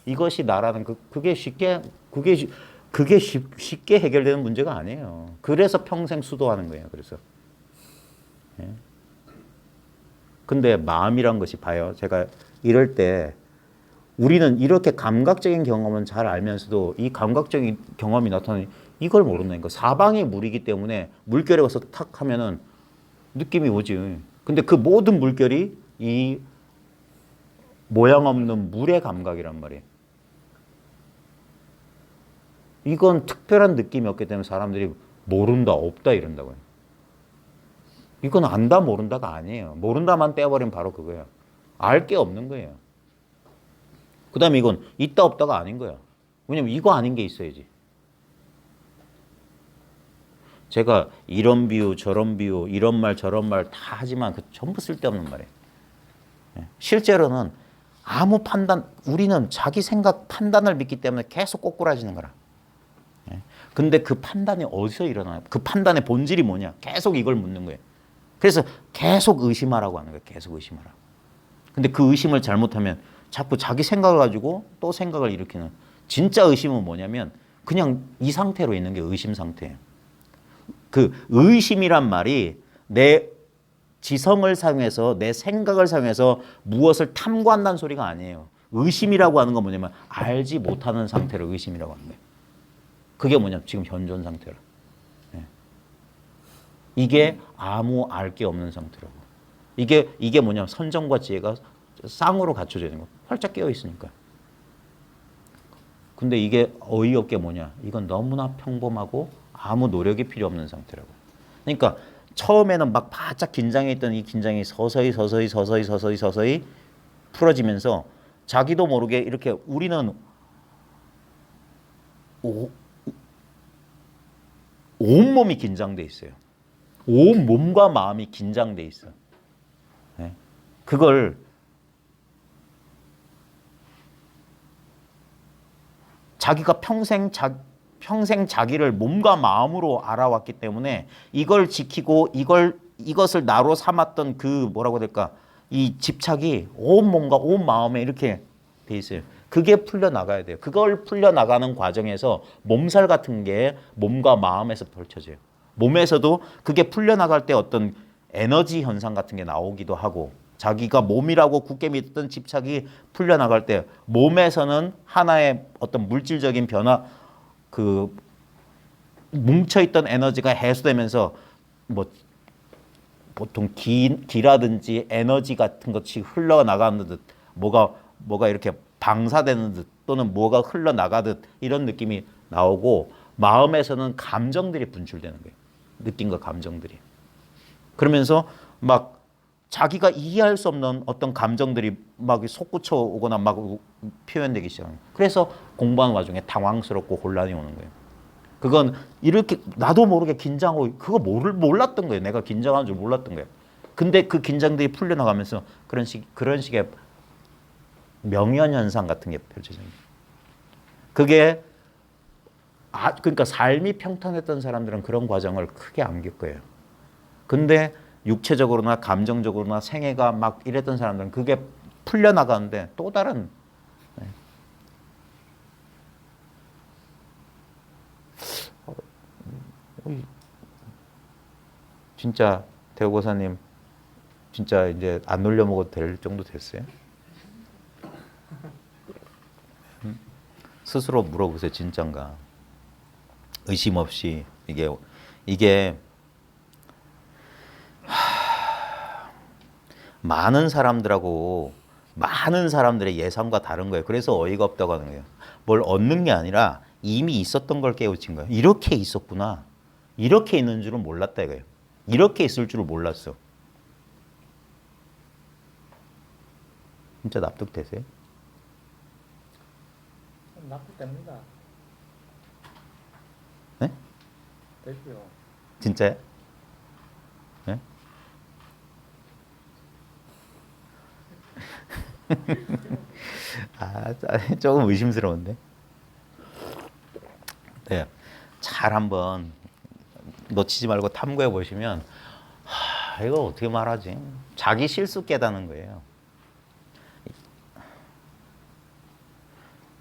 이것이 나라는 그게 쉽게 해결되는 문제가 아니에요. 그래서 평생 수도하는 거예요. 그래서. 예. 근데 마음이란 것이 봐요. 제가 이럴 때 우리는 이렇게 감각적인 경험은 잘 알면서도 이 감각적인 경험이 나타나는 이걸 모른다는 거. 사방이 물이기 때문에 물결에 가서 탁 하면은 느낌이 오지. 근데 그 모든 물결이 이 모양 없는 물의 감각이란 말이에요. 이건 특별한 느낌이 없기 때문에 사람들이 모른다, 없다 이런다고요. 이건 안다, 모른다가 아니에요. 모른다만 떼어버리면 바로 그거예요. 알 게 없는 거예요. 그 다음에 이건 있다, 없다가 아닌 거야. 왜냐면 이거 아닌 게 있어야지. 제가 이런 비유, 저런 비유, 이런 말, 저런 말 다 하지만 그 전부 쓸데없는 말이에요. 실제로는 아무 판단, 우리는 자기 생각, 판단을 믿기 때문에 계속 꼬꾸라지는 거라. 근데 그 판단이 어디서 일어나요? 그 판단의 본질이 뭐냐? 계속 이걸 묻는 거예요. 그래서 계속 의심하라고 하는 거예요. 계속 의심하라고. 근데 그 의심을 잘못하면 자꾸 자기 생각을 가지고 또 생각을 일으키는. 진짜 의심은 뭐냐면 그냥 이 상태로 있는 게 의심 상태예요. 그 의심이란 말이 내 지성을 사용해서 내 생각을 사용해서 무엇을 탐구한다는 소리가 아니에요. 의심이라고 하는 건 뭐냐면 알지 못하는 상태를 의심이라고 하는 거예요. 그게 뭐냐면 지금 현존 상태라. 네. 이게 아무 알 게 없는 상태라고. 이게 뭐냐면 선정과 지혜가 쌍으로 갖춰져 있는 거. 활짝 깨어 있으니까. 근데 이게 어이없게 뭐냐? 이건 너무나 평범하고 아무 노력이 필요 없는 상태라고. 그러니까 처음에는 막 바짝 긴장해 있던 이 긴장이 서서히 풀어지면서 자기도 모르게 이렇게 우리는 온몸이 긴장돼 있어요. 온 몸과 마음이 긴장돼 있어. 네. 그걸 자기가 평생 자기를 몸과 마음으로 알아왔기 때문에 이걸 지키고 이것을 나로 삼았던 그 뭐라고 해야 될까? 이 집착이 온 몸과 온 마음에 이렇게 돼 있어요. 그게 풀려나가야 돼요. 그걸 풀려나가는 과정에서 몸살 같은 게 몸과 마음에서 펼쳐져요. 몸에서도 그게 풀려나갈 때 어떤 에너지 현상 같은 게 나오기도 하고 자기가 몸이라고 굳게 믿던 집착이 풀려나갈 때 몸에서는 하나의 어떤 물질적인 변화 그 뭉쳐있던 에너지가 해소되면서 뭐 보통 기라든지 에너지 같은 것이 흘러나가는 듯 뭐가 이렇게 방사되는 듯 또는 뭐가 흘러나가듯 이런 느낌이 나오고 마음에서는 감정들이 분출되는 거예요. 느낌과 감정들이. 그러면서 막 자기가 이해할 수 없는 어떤 감정들이 막 솟구쳐 오거나 막 표현되기 시작해요. 그래서 공부하는 와중에 당황스럽고 혼란이 오는 거예요. 그건 이렇게 나도 모르게 긴장하고 그거 몰랐던 거예요. 내가 긴장하는 줄 몰랐던 거예요. 근데 그 긴장들이 풀려나가면서 그런 식의 명현 현상 같은 게 펼쳐집니다. 그게 그러니까 삶이 평탄했던 사람들은 그런 과정을 크게 안 겪어요. 근데 육체적으로나 감정적으로나 생애가 막 이랬던 사람들은 그게 풀려나가는데 또 다른 진짜 대우고사님 진짜 이제 안 놀려 먹어도 될 정도 됐어요? 스스로 물어보세요. 진짠가? 의심 없이 이게 많은 사람들의 예상과 다른 거예요. 그래서 어이가 없다고 하는 거예요. 뭘 얻는 게 아니라 이미 있었던 걸 깨우친 거예요. 이렇게 있었구나. 이렇게 있는 줄은 몰랐다 이거예요. 이렇게 있을 줄을 몰랐어. 진짜 납득되세요? 납득됩니다. 네? 되고요. 진짜요? 네? 조금 의심스러운데. 네, 잘 한번 놓치지 말고 탐구해 보시면 이거 어떻게 말하지? 자기 실수 깨닫는 거예요.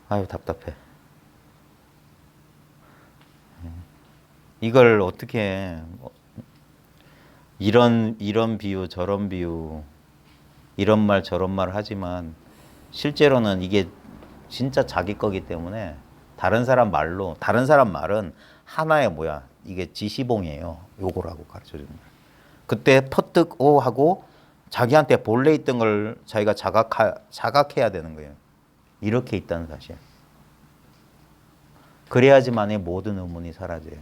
아유 답답해. 이걸 어떻게 이런 비유 저런 비유 이런 말 저런 말 하지만 실제로는 이게 진짜 자기 거기 때문에 다른 사람 말은 하나의 이게 지시봉이에요. 요거라고 가르쳐 주는 거예요. 그때 퍼뜩 오 하고 자기한테 본래 있던 걸 자기가 자각해야 되는 거예요. 이렇게 있다는 사실. 그래야지만이 모든 의문이 사라져요.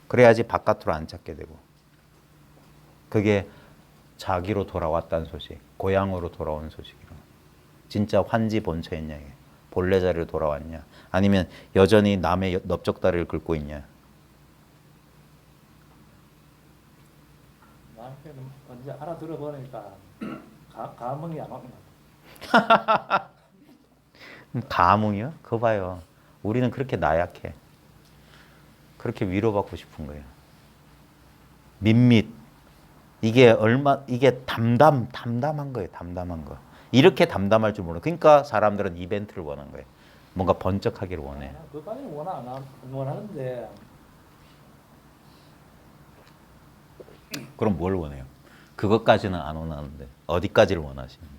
그래야지 바깥으로 안 찾게 되고. 그게 자기로 돌아왔다는 소식, 고향으로 돌아온 소식이라. 진짜 환지 본처였냐, 본래 자리로 돌아왔냐, 아니면 여전히 남의 넓적다리를 긁고 있냐. 언제 알아들어 보니까 감흥이 안 오는 것 같아요. 감흥이요? 그거 봐요. 우리는 그렇게 나약해. 그렇게 위로받고 싶은 거예요. 밋밋. 이게 담담한 거예요. 담담한 거. 이렇게 담담할 줄 몰라. 그러니까 사람들은 이벤트를 원하는 거예요. 뭔가 번쩍하기를 원해. 그까지는 원하는데 그럼 뭘 원해요? 그것까지는 안 원하는데 어디까지를 원하시는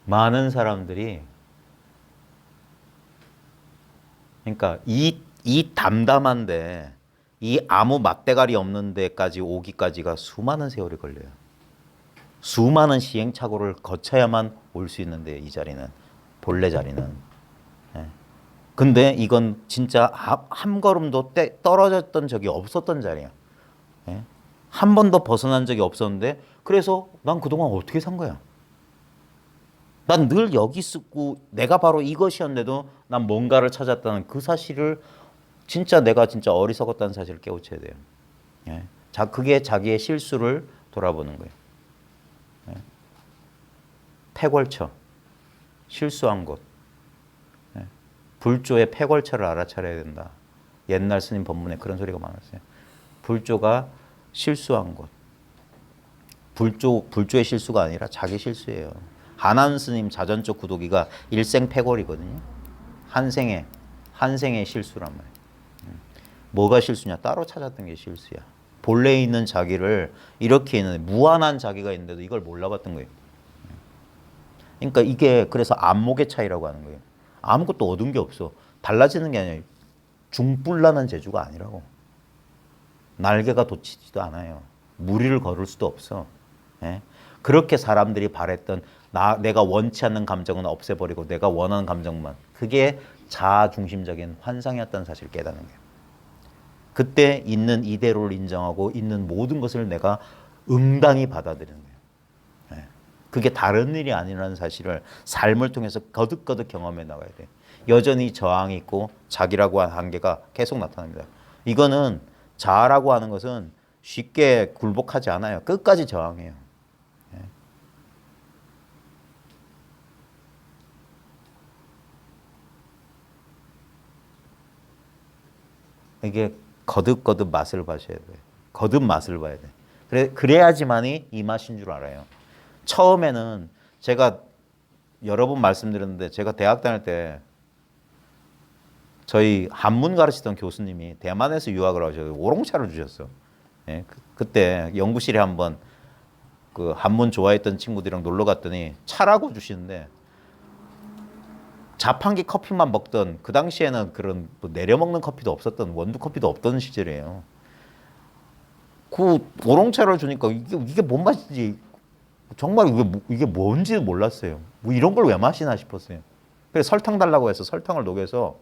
많은 사람들이 그러니까 이 담담한데 이 아무 맞대가리 없는 데까지 오기까지가 수많은 세월이 걸려요. 수많은 시행착오를 거쳐야만 올 수 있는데 이 자리는 본래 자리는. 예. 근데 이건 진짜 한 걸음도 떨어졌던 적이 없었던 자리야. 예. 한 번도 벗어난 적이 없었는데 그래서 난 그동안 어떻게 산 거야? 난 늘 여기 있었고 내가 바로 이것이었는데도 난 뭔가를 찾았다는 그 사실을 내가 진짜 어리석었다는 사실을 깨우쳐야 돼요. 예. 그게 자기의 실수를 돌아보는 거예요. 예. 폐골처, 실수한 것, 예. 불조의 폐골처를 알아차려야 된다. 옛날 스님 법문에 그런 소리가 많았어요. 불조가 실수한 것. 불조의 실수가 아니라 자기 실수예요. 한한 스님 자전적 구도기가 일생패골이거든요. 한 생의 실수란 말이에요. 뭐가 실수냐? 따로 찾았던 게 실수야. 본래 있는 자기를 이렇게 있는 무한한 자기가 있는데도 이걸 몰라봤던 거예요. 그러니까 이게 그래서 안목의 차이라고 하는 거예요. 아무것도 얻은 게 없어. 달라지는 게 아니라 중불나는 재주가 아니라고. 날개가 돋치지도 않아요. 무리를 걸을 수도 없어. 예? 그렇게 사람들이 바랬던 내가 원치 않는 감정은 없애버리고 내가 원하는 감정만. 그게 자아 중심적인 환상이었다는 사실을 깨닫는 거예요. 그때 있는 이대로를 인정하고 있는 모든 것을 내가 응당히 받아들이는 거예요. 예. 그게 다른 일이 아니라는 사실을 삶을 통해서 거듭거듭 경험해 나가야 돼요. 여전히 저항이 있고 자기라고 하는 한계가 계속 나타납니다. 이거는 자아라고 하는 것은 쉽게 굴복하지 않아요. 끝까지 저항해요. 이게 거듭거듭 맛을 봐셔야 돼요. 거듭 맛을 봐야 돼. 그래야지만이 이 맛인 줄 알아요. 처음에는 제가 여러 번 말씀드렸는데 제가 대학 다닐 때 저희 한문 가르치던 교수님이 대만에서 유학을 하셔서 오롱차를 주셨어. 예, 그때 연구실에 한번 그 한문 좋아했던 친구들이랑 놀러 갔더니 차라고 주시는데 자판기 커피만 먹던 그 당시에는 그런 뭐 내려 먹는 커피도 없었던 원두 커피도 없던 시절이에요. 그 오롱차를 주니까 이게 뭔 맛인지 정말 이게 뭔지 몰랐어요. 뭐 이런 걸 왜 마시나 싶었어요. 그래서 설탕 달라고 해서 설탕을 녹여서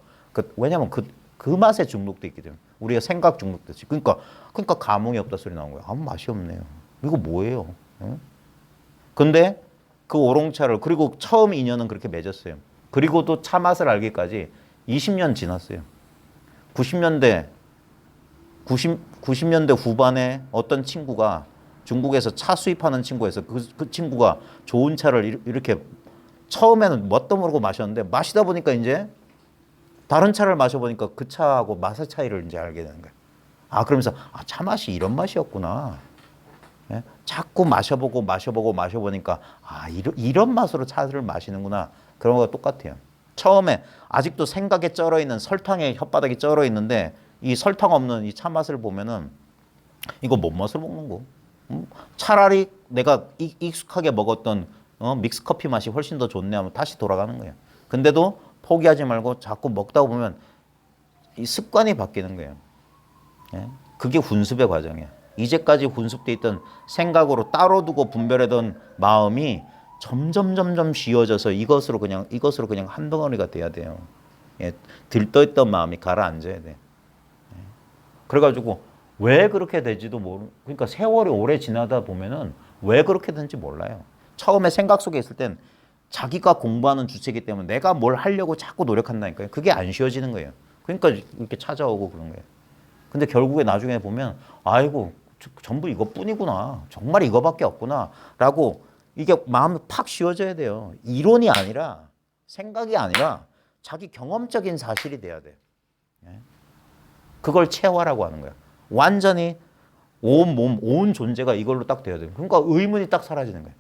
왜냐면 그 맛에 중독돼 있기 때문에 우리가 생각 중독됐지. 그러니까 감흥이 없다 소리 나온 거예요. 아무 맛이 없네요. 이거 뭐예요? 응? 근데 그 오롱차를 그리고 처음 인연은 그렇게 맺었어요. 그리고 또 차 맛을 알기까지 20년 지났어요. 90년대 후반에 어떤 친구가 중국에서 차 수입하는 친구에서 그 친구가 좋은 차를 이렇게 처음에는 뭣도 모르고 마셨는데 마시다 보니까 이제 다른 차를 마셔보니까 그 차하고 맛의 차이를 이제 알게 되는 거예요. 그러면서 차 맛이 이런 맛이었구나. 예? 자꾸 마셔보니까 이런 맛으로 차를 마시는구나. 그런 거가 똑같아요. 처음에 아직도 생각에 쩔어 있는 설탕에 혓바닥이 쩔어 있는데 이 설탕 없는 이 차 맛을 보면은 이거 뭔 맛을 먹는 거? 차라리 내가 익숙하게 먹었던 믹스 커피 맛이 훨씬 더 좋네 하면 다시 돌아가는 거예요. 근데도 포기하지 말고 자꾸 먹다 보면 이 습관이 바뀌는 거예요. 예? 그게 훈습의 과정이에요. 이제까지 훈습돼 있던 생각으로 따로 두고 분별하던 마음이 점점 쉬워져서 이것으로 그냥 한 덩어리가 돼야 돼요. 예, 들떠있던 마음이 가라앉아야 돼. 예. 그래가지고 왜 그렇게 되지도 그러니까 세월이 오래 지나다 보면은 왜 그렇게 되는지 몰라요. 처음에 생각 속에 있을 땐 자기가 공부하는 주체이기 때문에 내가 뭘 하려고 자꾸 노력한다니까요. 그게 안 쉬워지는 거예요. 그러니까 이렇게 찾아오고 그런 거예요. 근데 결국에 나중에 보면 아이고 전부 이것뿐이구나. 정말 이거밖에 없구나. 라고 이게 마음이 팍 쉬워져야 돼요. 이론이 아니라 생각이 아니라 자기 경험적인 사실이 돼야 돼요. 그걸 체화라고 하는 거야. 완전히 온 몸, 온 존재가 이걸로 딱 돼야 돼요. 그러니까 의문이 딱 사라지는 거예요.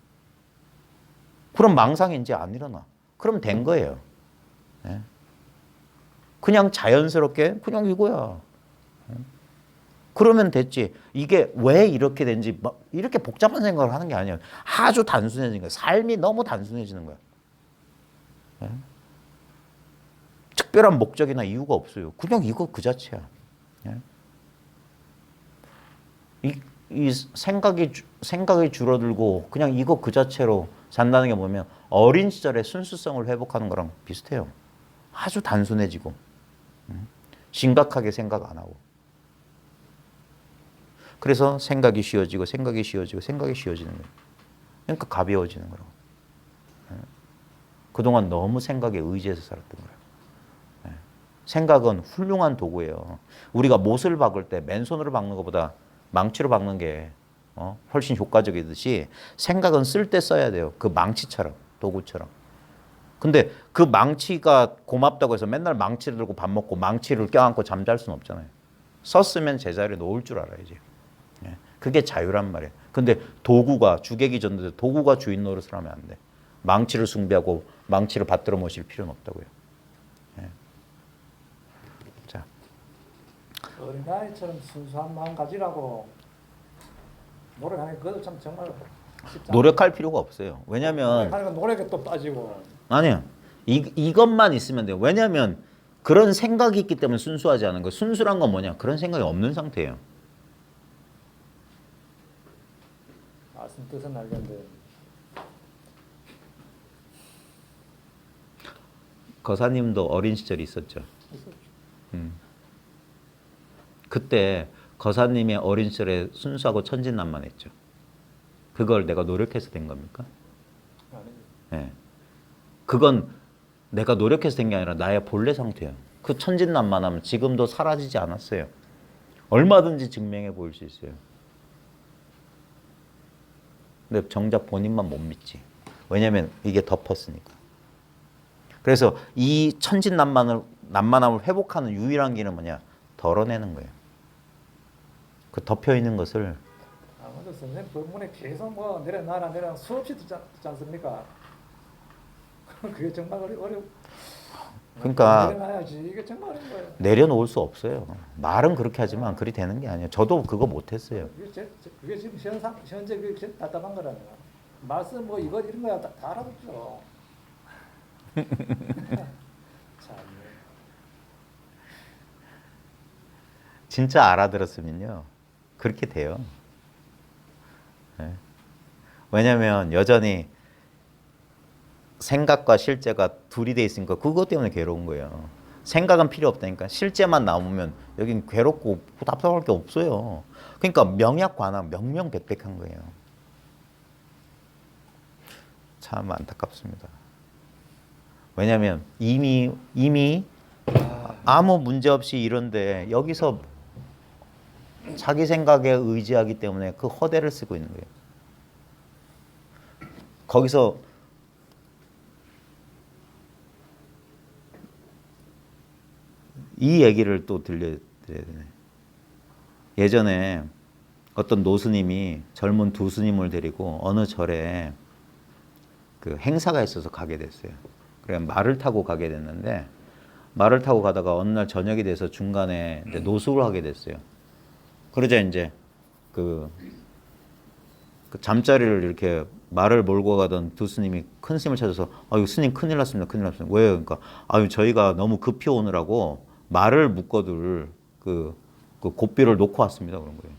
그럼 망상이 이제 안 일어나. 그럼 된 거예요. 그냥 자연스럽게 그냥 이거야. 그러면 됐지. 이게 왜 이렇게 된지 이렇게 복잡한 생각을 하는 게 아니에요. 아주 단순해지는 거예요. 삶이 너무 단순해지는 거예요. 특별한 목적이나 이유가 없어요. 그냥 이거 그 자체야. 이 생각이 줄어들고 그냥 이거 그 자체로 산다는 게 뭐냐면 어린 시절의 순수성을 회복하는 거랑 비슷해요. 아주 단순해지고 심각하게 생각 안 하고. 그래서 생각이 쉬워지고 생각이 쉬워지는 거예요. 그러니까 가벼워지는 거라고. 그동안 너무 생각에 의지해서 살았던 거예요. 생각은 훌륭한 도구예요. 우리가 못을 박을 때 맨손으로 박는 것보다 망치로 박는 게 훨씬 효과적이듯이 생각은 쓸 때 써야 돼요. 그 망치처럼, 도구처럼. 근데 그 망치가 고맙다고 해서 맨날 망치를 들고 밥 먹고 망치를 껴안고 잠잘 수는 없잖아요. 썼으면 제자리에 놓을 줄 알아야지. 예. 그게 자유란 말이에요. 근데 도구가 주객이 졌는데 도구가 주인 노릇을 하면 안 돼. 망치를 숭배하고 망치를 받들어 모실 필요는 없다고요. 예. 자, 어린아이처럼 순수한 마음 가지라고 노력하는 그것도 참 정말 쉽지 않아요. 노력할 필요가 없어요. 왜냐면 노력하는 건 노력에 또 빠지고. 아니요. 이것만 있으면 돼요. 왜냐면 그런 생각이 있기 때문에 순수하지 않은 거예요. 순수란 건 뭐냐? 그런 생각이 없는 상태예요. 말씀 뜻은 알겠는데 거사님도 어린 시절이 있었죠. 그때 거사님의 어린 시절에 순수하고 천진난만했죠. 그걸 내가 노력해서 된 겁니까? 아니죠. 예. 그건 내가 노력해서 된 게 아니라 나의 본래 상태예요. 그 천진난만하면 지금도 사라지지 않았어요. 얼마든지 증명해 보일 수 있어요. 근데 정작 본인만 못 믿지. 왜냐면 이게 덮었으니까. 그래서 이 난만함을 회복하는 유일한 길은 뭐냐? 덜어내는 거예요. 그 덮여 있는 것을. 아무도 선생님 법문에 계속 뭐 내려놔라 수없이 듣지 않습니까? 그게 정말 어려워. 그러니까 내려놔야지. 이게 정말 어려운 거예요. 내려놓을 수 없어요. 말은 그렇게 하지만 그리 되는 게 아니에요. 저도 그거 못했어요. 그게 지금 현재 그게 제일 답답한 거라요. 말씀 뭐 이거 이런 거야 다 알아듣죠. 참. 진짜 알아들었으면요. 그렇게 돼요. 네. 왜냐하면 여전히 생각과 실제가 둘이 돼 있으니까 그것 때문에 괴로운 거예요. 생각은 필요 없다니까. 실제만 나오면 여긴 괴롭고 답답할 게 없어요. 그러니까 명약관학 명명백백한 거예요. 참 안타깝습니다. 왜냐하면 이미 아무 문제 없이 이런데 여기서 자기 생각에 의지하기 때문에 그 허대를 쓰고 있는 거예요. 거기서 이 얘기를 또 들려드려야 되네. 예전에 어떤 노스님이 젊은 두 스님을 데리고 어느 절에 그 행사가 있어서 가게 됐어요. 그래 말을 타고 가게 됐는데 말을 타고 가다가 어느 날 저녁이 돼서 중간에 이제 노숙을 하게 됐어요. 그러자 이제 그 잠자리를 이렇게 말을 몰고 가던 두 스님이 큰 스님을 찾아서 아유 스님 큰일 났습니다. 큰일 났습니다. 왜요? 그러니까 아유 저희가 너무 급히 오느라고 말을 묶어둘 그 고삐를 놓고 왔습니다. 그런 거예요.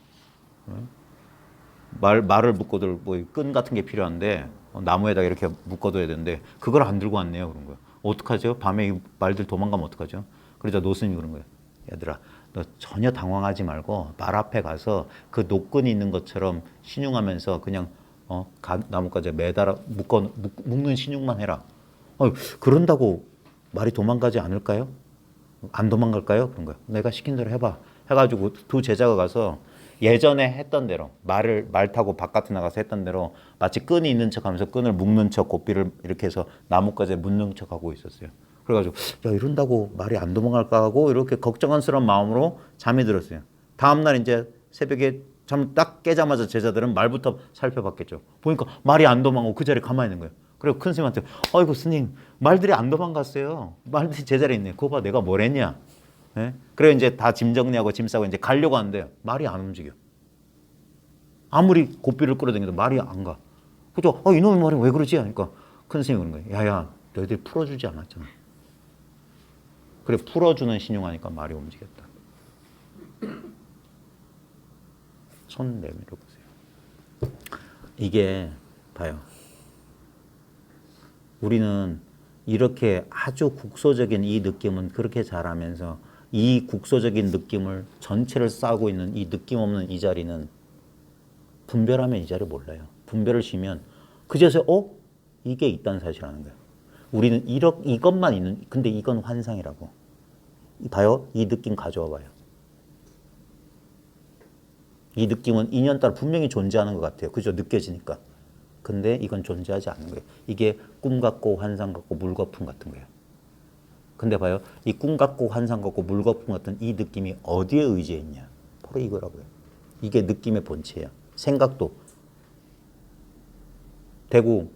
말을 묶어둘 뭐 끈 같은 게 필요한데 나무에다가 이렇게 묶어둬야 되는데 그걸 안 들고 왔네요. 그런 거예요. 어떡하죠? 밤에 이 말들 도망가면 어떡하죠? 그러자 노스님이 그런 거예요. 얘들아, 너 전혀 당황하지 말고 말 앞에 가서 그 노끈이 있는 것처럼 신용하면서 그냥 나뭇가지에 매달아 묶는 신용만 해라. 그런다고 말이 도망가지 않을까요? 안 도망갈까요? 그런 거예요. 내가 시킨 대로 해봐. 해가지고 두 제자가 가서 예전에 했던 대로 말 타고 바깥에 나가서 했던 대로 마치 끈이 있는 척하면서 끈을 묶는 척 고삐를 이렇게 해서 나뭇가지에 묶는 척하고 있었어요. 그래가지고 야 이런다고 말이 안 도망갈까 하고 이렇게 걱정스러운 마음으로 잠이 들었어요. 다음날 이제 새벽에 잠 딱 깨자마자 제자들은 말부터 살펴봤겠죠. 보니까 말이 안 도망가고 그 자리에 가만히 있는 거예요. 그리고 큰 스님한테 아이고 스님 말들이 안 도망갔어요. 말들이 제자리에 있네. 그거 봐 내가 뭘 했냐. 예? 그래 이제 다 짐 정리하고 짐 싸고 이제 가려고 하는데 말이 안 움직여. 아무리 고삐를 끌어당겨도 말이 안 가. 그죠? 이놈의 말이 왜 그러지? 하니까 큰 스님이 그런 거예요. 야야 너희들이 풀어주지 않았잖아. 그래 풀어주는 신용하니까 말이 움직였다. 손 내밀어 보세요. 이게 봐요. 우리는 이렇게 아주 국소적인 이 느낌은 그렇게 잘하면서 이 국소적인 느낌을 전체를 쌓고 있는 이 느낌 없는 이 자리는 분별하면 이 자리 몰라요. 분별을 쉬면 그제서 이게 있다는 사실을 아는 거예요. 우리는 이것만 있는 근데 이건 환상이라고. 봐요. 이 느낌 가져와 봐요. 이 느낌은 인연 따라 분명히 존재하는 것 같아요. 그죠? 느껴지니까. 근데 이건 존재하지 않는 거예요. 이게 꿈 같고 환상 같고 물거품 같은 거예요. 근데 봐요. 이 꿈 같고 환상 같고 물거품 같은 이 느낌이 어디에 의지해 있냐? 바로 이거라고요. 이게 느낌의 본체야. 생각도. 대구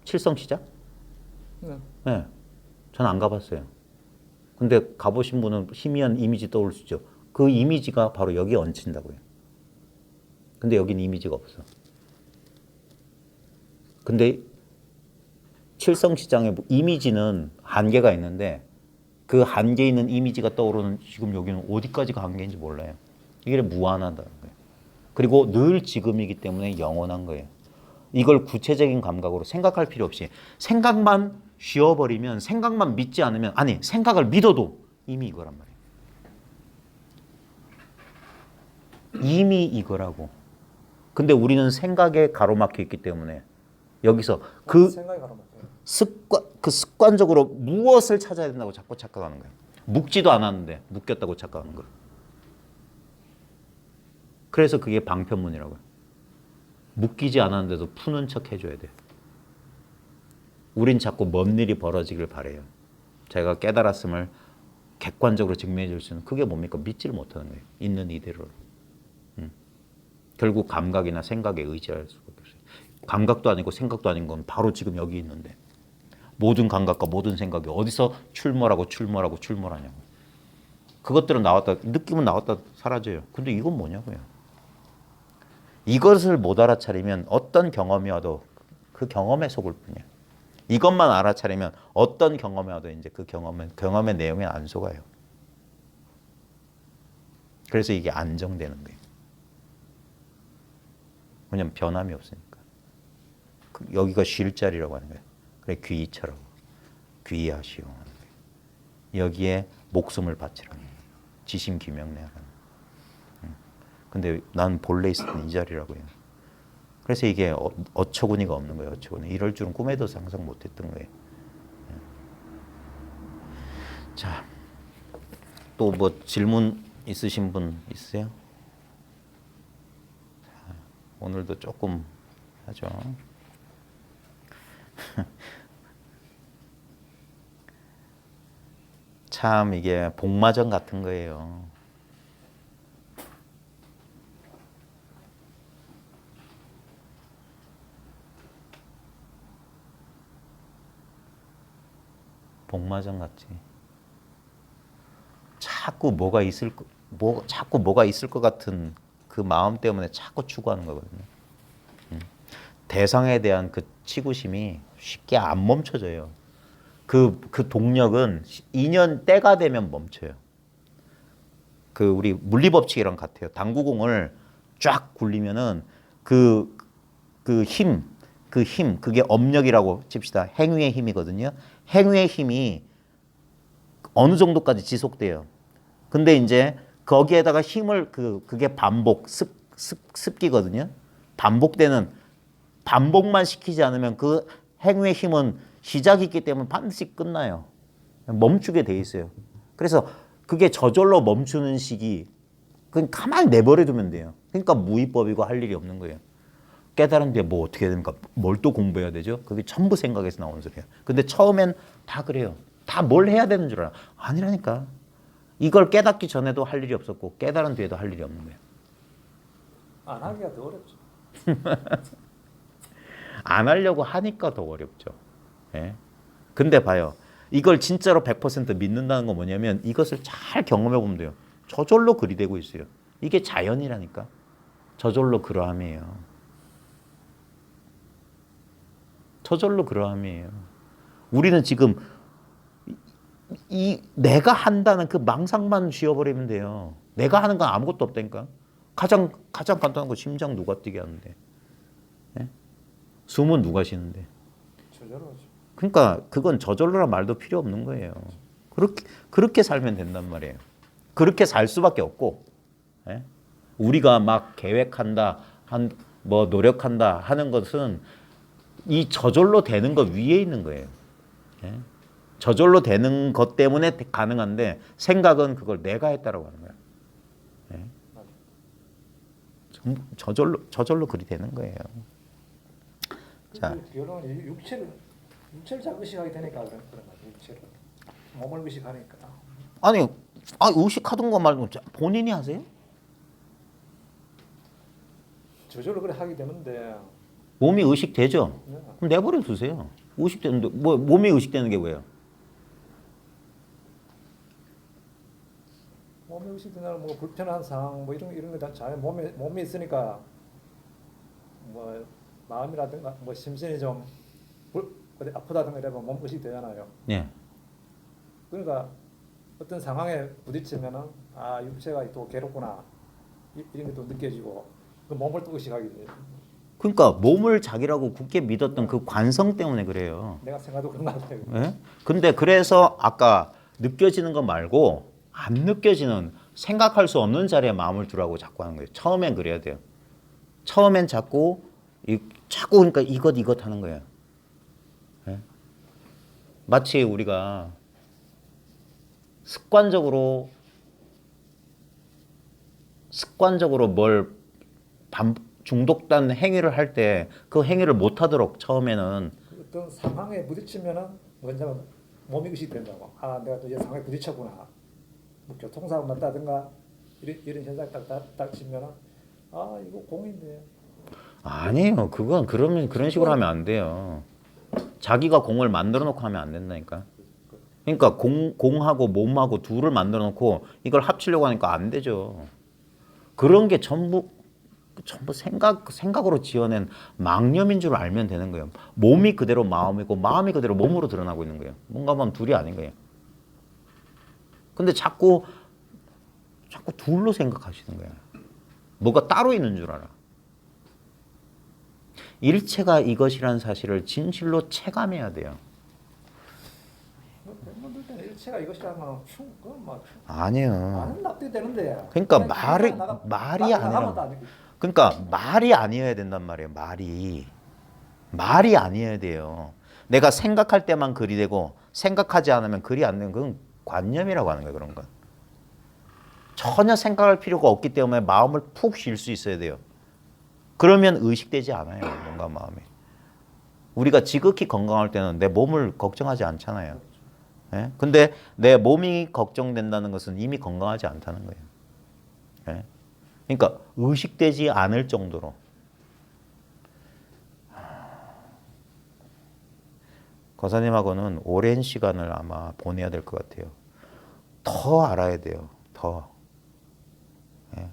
칠성시장? 네. 네. 저는 안 가봤어요. 근데 가보신 분은 희미한 이미지 떠올 수 있죠. 그 이미지가 바로 여기에 얹힌다고요. 근데 여기는 이미지가 없어. 근데 칠성시장의 이미지는 한계가 있는데 그 한계 있는 이미지가 떠오르는 지금 여기는 어디까지가 한계인지 몰라요. 이게 무한하다는 거예요. 그리고 늘 지금이기 때문에 영원한 거예요. 이걸 구체적인 감각으로 생각할 필요 없이 생각만 쉬어버리면 생각만 믿지 않으면 아니 생각을 믿어도 이미 이거란 말이에요. 이미 이거라고. 근데 우리는 생각에 가로막혀 있기 때문에 여기서 그 생각이 가로막혀요. 습관적으로 무엇을 찾아야 된다고 자꾸 착각하는 거예요. 묶지도 않았는데 묶였다고 착각하는 거예요. 그래서 그게 방편문이라고요. 묶이지 않았는데도 푸는 척 해줘야 돼요. 우린 자꾸 먼 일이 벌어지길 바래요. 제가 깨달았음을 객관적으로 증명해 줄 수 있는 그게 뭡니까? 믿지를 못하는 거예요. 있는 이대로. 결국 감각이나 생각에 의지할 수밖에 없어요. 감각도 아니고 생각도 아닌 건 바로 지금 여기 있는데 모든 감각과 모든 생각이 어디서 출몰하냐고. 그것들은 나왔다, 느낌은 나왔다 사라져요. 근데 이건 뭐냐고요. 이것을 못 알아차리면 어떤 경험이 와도 그 경험에 속을 뿐이야. 이것만 알아차리면 어떤 경험이 와도 이제 그 경험의 내용에 안 속아요. 그래서 이게 안정되는 거예요. 왜냐면 변함이 없으니까. 여기가 쉴 자리라고 하는 거예요. 그래 귀처럼 귀하시오 하는 거예요. 여기에 목숨을 바치라는 거예요. 지심기명내하라는 거예요. 근데 난 본래 있었던 이 자리라고 해요. 그래서 이게 어처구니가 없는 거예요. 어처구니. 이럴 줄은 꿈에도 상상 못했던 거예요. 자, 또 뭐 질문 있으신 분 있으세요? 자, 오늘도 조금 하죠. 참 이게 복마전 같은 거예요. 복마전 같지. 자꾸 뭐가 있을 것 같은 그 마음 때문에 자꾸 추구하는 거거든요. 대상에 대한 그 치구심이 쉽게 안 멈춰져요. 그 동력은 2년 때가 되면 멈춰요. 그 우리 물리법칙이랑 같아요. 당구공을 쫙 굴리면은 그게 업력이라고 칩시다. 행위의 힘이거든요. 행위의 힘이 어느 정도까지 지속돼요. 근데 이제 거기에다가 힘을 그게 습기거든요. 반복만 시키지 않으면 그 행위의 힘은 시작이 있기 때문에 반드시 끝나요. 멈추게 돼 있어요. 그래서 그게 저절로 멈추는 시기, 그냥 가만히 내버려 두면 돼요. 그러니까 무위법이고 할 일이 없는 거예요. 깨달은 뒤에 뭐 어떻게 해야 됩니까? 뭘 또 공부해야 되죠? 그게 전부 생각에서 나오는 소리예요. 근데 처음엔 다 그래요. 다 뭘 해야 되는 줄 알아. 아니라니까. 이걸 깨닫기 전에도 할 일이 없었고 깨달은 뒤에도 할 일이 없는 거예요. 안 하기가 더 어렵죠. 안 하려고 하니까 더 어렵죠. 예? 근데 봐요. 이걸 진짜로 100% 믿는다는 건 뭐냐면 이것을 잘 경험해 보면 돼요. 저절로 그리 되고 있어요. 이게 자연이라니까. 저절로 그러함이에요. 저절로 그러함이에요. 우리는 지금 내가 한다는 그 망상만 쥐어버리면 돼요. 내가 하는 건 아무것도 없다니까. 가장 간단한 거 심장 누가 뛰게 하는데. 예? 숨은 누가 쉬는데. 저절로 그러니까 그건 저절로란 말도 필요 없는 거예요. 그렇게 살면 된단 말이에요. 그렇게 살 수밖에 없고, 예? 우리가 막 계획한다, 뭐 노력한다 하는 것은 이 저절로 되는 것 위에 있는 거예요. 예? 저절로 되는 것 때문에 가능한데 생각은 그걸 내가 했다라고 하는 거예요. 예? 저절로 그리 되는 거예요. 자. 결론은 육체를 자꾸 의식하게 되니까 그런 거죠. 육체를 몸을 의식하니까. 아니, 의식하던 거 말고 본인이 하세요? 저절로 그래 하게 되는데 몸이 의식되죠? 네. 그럼 내버려 두세요. 의식되는데 뭐 몸이 의식되는 게 왜요? 몸이 의식되는 뭐 불편한 상황 뭐 이런 거 다 몸에 있으니까 뭐 마음이라든가 뭐 심신이 좀 어디 아프다든가 이러면 몸 의식되잖아요. 네. 그러니까 어떤 상황에 부딪히면은 아 육체가 또 괴롭구나 이런 게 또 느껴지고 그 몸을 또 의식하게 돼요. 그러니까 몸을 자기라고 굳게 믿었던 그 관성 때문에 그래요. 내가 생각도 그런 것 같아요. 예? 근데 그래서 아까 느껴지는 거 말고 안 느껴지는 생각할 수 없는 자리에 마음을 두라고 자꾸 하는 거예요. 처음엔 그래야 돼요. 처음엔 자꾸 그러니까 이것 하는 거예요. 예? 마치 우리가 습관적으로 뭘 중독된 행위를 할 때 그 행위를 못 하도록 처음에는 어떤 상황에 부딪히면은 먼저 몸이 의식된다고. 아 내가 또 이 상황에 부딪혔구나. 뭐 교통사고 났다든가 이런 현상 딱 치면은 아 이거 공인데. 아니에요. 그러면 그런 식으로 하면 안 돼요. 자기가 공을 만들어 놓고 하면 안 된다니까. 그러니까 공하고 몸하고 둘을 만들어 놓고 이걸 합치려고 하니까 안 되죠. 그런 게 전부 생각으로 지어낸 망념인 줄 알면 되는 거예요. 몸이 그대로 마음이고 마음이 그대로 몸으로 드러나고 있는 거예요. 뭔가 보면 둘이 아닌 거예요. 근데 자꾸 둘로 생각하시는 거예요. 뭐가 따로 있는 줄 알아. 일체가 이것이라는 사실을 진실로 체감해야 돼요. 멤버들 때는 일체가 이것이라면 그건 막 아니에요. 안 납득되는데. 그러니까 말이 아니라. 그러니까 말이 아니어야 된단 말이에요. 말이 아니어야 돼요. 내가 생각할 때만 글이 되고 생각하지 않으면 글이 안 되는 그건 관념이라고 하는 거예요. 그런 건. 전혀 생각할 필요가 없기 때문에 마음을 푹 쉴 수 있어야 돼요. 그러면 의식되지 않아요. 뭔가 마음이. 우리가 지극히 건강할 때는 내 몸을 걱정하지 않잖아요. 예? 근데 내 몸이 걱정된다는 것은 이미 건강하지 않다는 거예요. 예? 그러니까 의식되지 않을 정도로. 거사님하고는 오랜 시간을 아마 보내야 될 것 같아요. 더 알아야 돼요. 더. 예?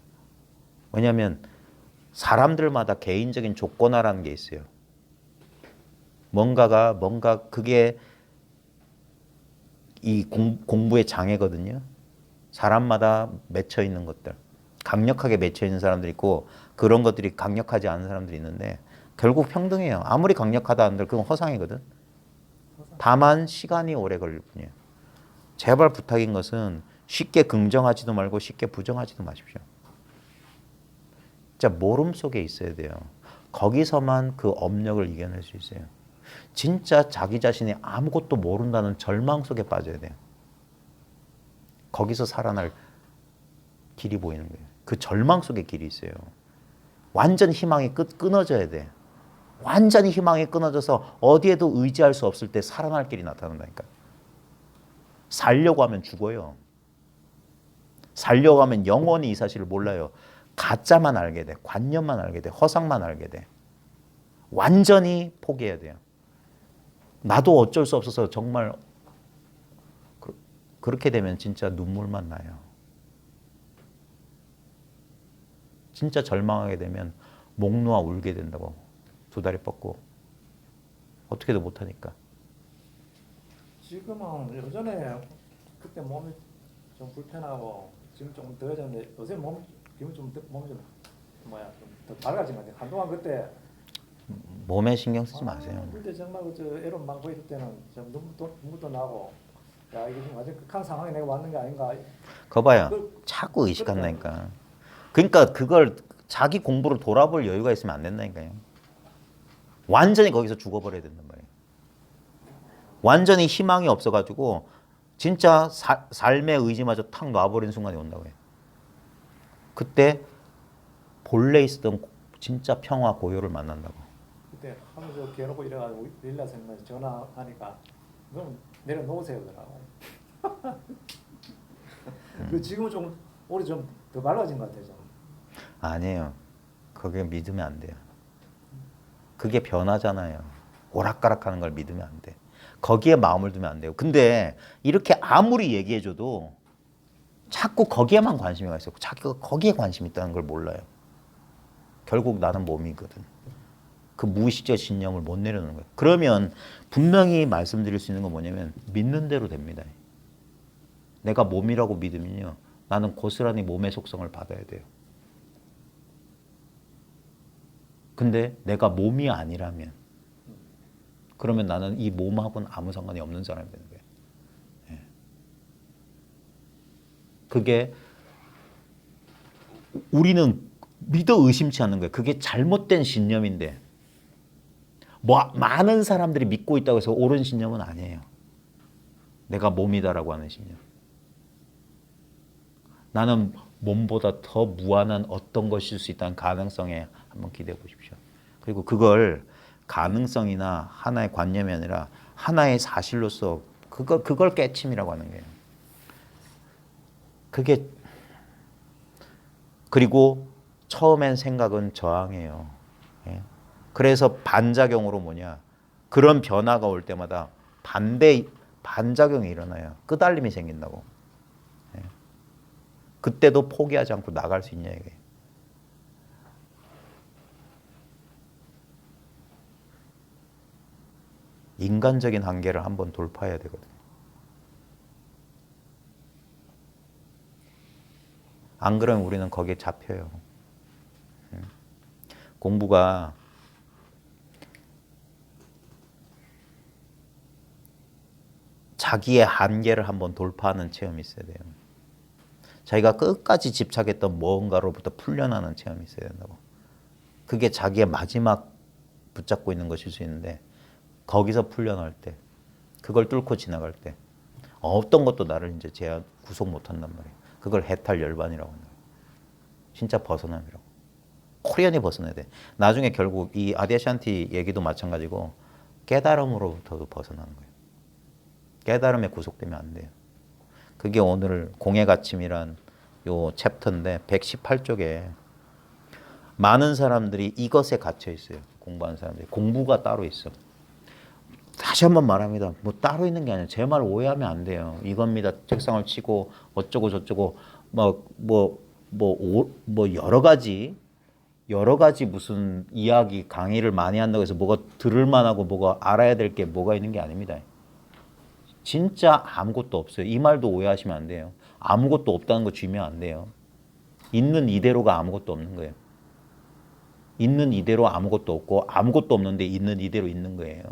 왜냐하면 사람들마다 개인적인 조건화라는 게 있어요. 뭔가 그게 이 공부의 장애거든요. 사람마다 맺혀 있는 것들. 강력하게 맺혀 있는 사람들이 있고 그런 것들이 강력하지 않은 사람들이 있는데 결국 평등해요. 아무리 강력하다 한들 그건 허상이거든. 다만 시간이 오래 걸릴 뿐이에요. 제발 부탁인 것은 쉽게 긍정하지도 말고 쉽게 부정하지도 마십시오. 진짜 모름 속에 있어야 돼요. 거기서만 그 업력을 이겨낼 수 있어요. 진짜 자기 자신이 아무것도 모른다는 절망 속에 빠져야 돼요. 거기서 살아날 길이 보이는 거예요. 그 절망 속에 길이 있어요. 완전 희망이 끊어져야 돼. 완전히 희망이 끊어져서 어디에도 의지할 수 없을 때 살아날 길이 나타난다니까. 살려고 하면 죽어요. 살려고 하면 영원히 이 사실을 몰라요. 가짜만 알게 돼. 관념만 알게 돼. 허상만 알게 돼. 완전히 포기해야 돼요. 나도 어쩔 수 없어서 정말 그렇게 되면 진짜 눈물만 나요. 진짜 절망하게 되면 목 놓아 울게 된다고. 두 다리 뻗고. 어떻게도 못하니까. 지금은 예전에 그때 몸이 좀 불편하고 지금 조금 더워졌는데 요새 기분이 좀 몸이 좀 더 밝아진 것 같아요. 한동안 그때 몸에 신경 쓰지 마세요. 그때 정말 저 애로 많고 이럴 때는 좀 눈물도 나고 야 이게 완전 극한 상황에 내가 왔는 게 아닌가. 거 봐요. 자꾸 의식한다니까. 그러니까 그걸 자기 공부로 돌아볼 여유가 있으면 안 된다니까요. 완전히 거기서 죽어버려야 된단 말이에요. 완전히 희망이 없어가지고 진짜 삶의 의지마저 탁 놔버리는 순간이 온다고요. 그때 본래 있었던 진짜 평화 고요를 만난다고. 그때 하면서 개놓고 이래가지고 릴라스님한테 전화하니까 그럼 내려놓으세요 그러더라고. 그 지금은 좀 올해 좀 더 밝아진 것 같아요. 좀. 아니에요. 그게 믿으면 안 돼요. 그게 변화잖아요. 오락가락하는 걸 믿으면 안 돼. 거기에 마음을 두면 안 돼요. 근데 이렇게 아무리 얘기해줘도 자꾸 거기에만 관심이 가 있어. 자기가 거기에 관심이 있다는 걸 몰라요. 결국 나는 몸이거든. 그 무의식적 신념을 못 내려놓는 거예요. 그러면 분명히 말씀드릴 수 있는 건 뭐냐면 믿는 대로 됩니다. 내가 몸이라고 믿으면요. 나는 고스란히 몸의 속성을 받아야 돼요. 근데 내가 몸이 아니라면 그러면 나는 이 몸하고는 아무 상관이 없는 사람이 되는 거예요. 예. 그게 우리는 믿어 의심치 않는 거예요. 그게 잘못된 신념인데 뭐 많은 사람들이 믿고 있다고 해서 옳은 신념은 아니에요. 내가 몸이다라고 하는 신념. 나는 몸보다 더 무한한 어떤 것일 수 있다는 가능성에 한번 기대해 보십시오. 그리고 그걸 가능성이나 하나의 관념이 아니라 하나의 사실로서 그걸 깨침이라고 하는 거예요. 그게 그리고 처음엔 생각은 저항해요. 예? 그래서 반작용으로 뭐냐? 그런 변화가 올 때마다 반작용이 일어나요. 끄달림이 생긴다고. 예? 그때도 포기하지 않고 나갈 수 있냐 이게. 인간적인 한계를 한번 돌파해야 되거든요. 안 그러면 우리는 거기에 잡혀요. 공부가 자기의 한계를 한번 돌파하는 체험이 있어야 돼요. 자기가 끝까지 집착했던 무언가로부터 풀려나는 체험이 있어야 된다고. 그게 자기의 마지막 붙잡고 있는 것일 수 있는데 거기서 풀려날 때, 그걸 뚫고 지나갈 때 어떤 것도 나를 이제 구속 못한단 말이에요. 그걸 해탈 열반이라고 하는 거예요. 진짜 벗어남이라고. 호련히 벗어나야 돼. 나중에 결국 이 아디아샨티 얘기도 마찬가지고 깨달음으로부터도 벗어나는 거예요. 깨달음에 구속되면 안 돼요. 그게 오늘 공의 가침이란 요 챕터인데 118쪽에 많은 사람들이 이것에 갇혀 있어요. 공부하는 사람들이. 공부가 따로 있어. 다시 한번 말합니다. 뭐 따로 있는 게 아니라 제 말 오해하면 안 돼요. 이겁니다. 책상을 치고 어쩌고 저쩌고 여러 가지 무슨 이야기 강의를 많이 한다고 해서 뭐가 들을 만하고 뭐가 알아야 될 게 뭐가 있는 게 아닙니다. 진짜 아무것도 없어요. 이 말도 오해하시면 안 돼요. 아무것도 없다는 거 쥐면 안 돼요. 있는 이대로가 아무것도 없는 거예요. 있는 이대로 아무것도 없고 아무것도 없는데 있는 이대로 있는 거예요.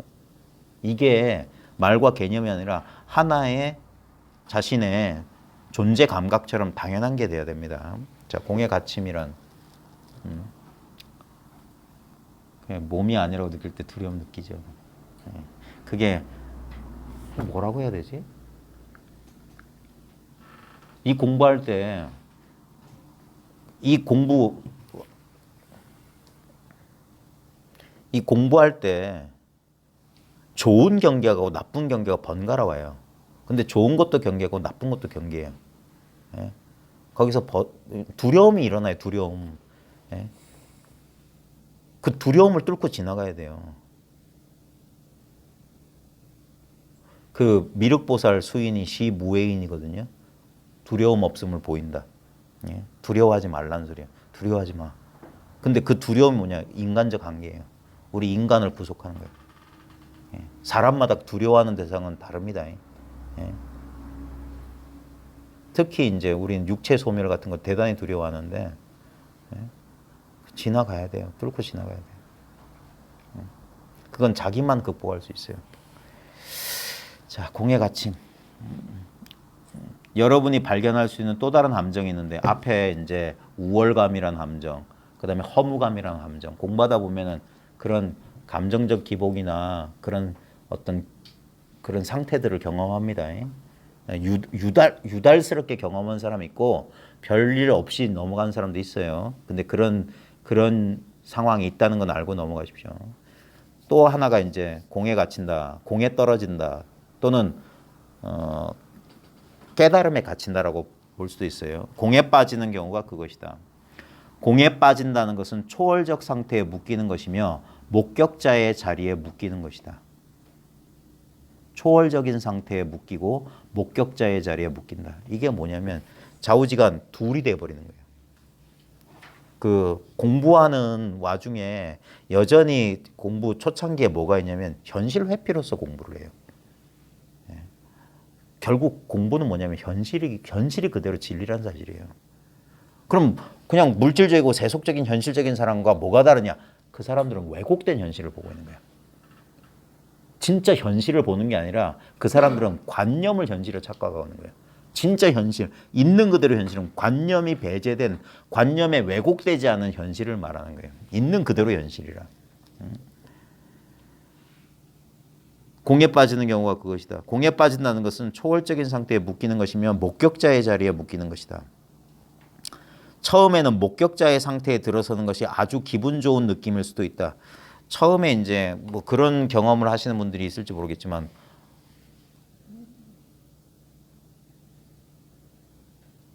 이게 말과 개념이 아니라 하나의 자신의 존재 감각처럼 당연한 게 돼야 됩니다. 자, 공의 가침이란 그냥 몸이 아니라고 느낄 때 두려움 느끼죠. 그게 뭐라고 해야 되지? 이 공부할 때 공부할 때 좋은 경계하고 나쁜 경계가 번갈아 와요. 근데 좋은 것도 경계고 나쁜 것도 경계예요. 예? 거기서 두려움이 일어나요. 두려움. 예? 그 두려움을 뚫고 지나가야 돼요. 그 미륵보살 수인이 시무해인이거든요. 두려움 없음을 보인다. 예? 두려워하지 말라는 소리야. 두려워하지 마. 근데 그 두려움이 뭐냐? 인간적 한계예요. 우리 인간을 구속하는 거예요. 예? 사람마다 두려워하는 대상은 다릅니다. 예? 특히 이제 우리는 육체 소멸 같은 거 대단히 두려워하는데 예? 지나가야 돼요. 뚫고 지나가야 돼요. 예? 그건 자기만 극복할 수 있어요. 자, 공의 가침. 여러분이 발견할 수 있는 또 다른 함정이 있는데 앞에 이제 우월감이란 함정, 그다음에 허무감이란 함정. 공부하다 보면은 그런 감정적 기복이나 그런 어떤 그런 상태들을 경험합니다. 유달스럽게 경험한 사람이 있고 별일 없이 넘어간 사람도 있어요. 근데 그런 상황이 있다는 건 알고 넘어가십시오. 또 하나가 이제 공에 갇힌다, 공에 떨어진다, 또는 깨달음에 갇힌다라고 볼 수도 있어요. 공에 빠지는 경우가 그것이다. 공에 빠진다는 것은 초월적 상태에 묶이는 것이며 목격자의 자리에 묶이는 것이다. 초월적인 상태에 묶이고 목격자의 자리에 묶인다. 이게 뭐냐면 좌우지간 둘이 돼버리는 거예요. 그 공부하는 와중에 여전히 공부 초창기에 뭐가 있냐면 현실 회피로서 공부를 해요. 예. 결국 공부는 뭐냐면 현실이 그대로 진리란 사실이에요. 그럼 그냥 물질적이고 세속적인 현실적인 사람과 뭐가 다르냐? 그 사람들은 왜곡된 현실을 보고 있는 거야. 진짜 현실을 보는 게 아니라 그 사람들은 관념을 현실에 착각하고 있는 거예요. 진짜 현실, 있는 그대로 현실은 관념이 배제된, 관념에 왜곡되지 않은 현실을 말하는 거예요. 있는 그대로 현실이라. 공에 빠지는 경우가 그것이다. 공에 빠진다는 것은 초월적인 상태에 묶이는 것이며 목격자의 자리에 묶이는 것이다. 처음에는 목격자의 상태에 들어서는 것이 아주 기분 좋은 느낌일 수도 있다. 처음에 이제 뭐 그런 경험을 하시는 분들이 있을지 모르겠지만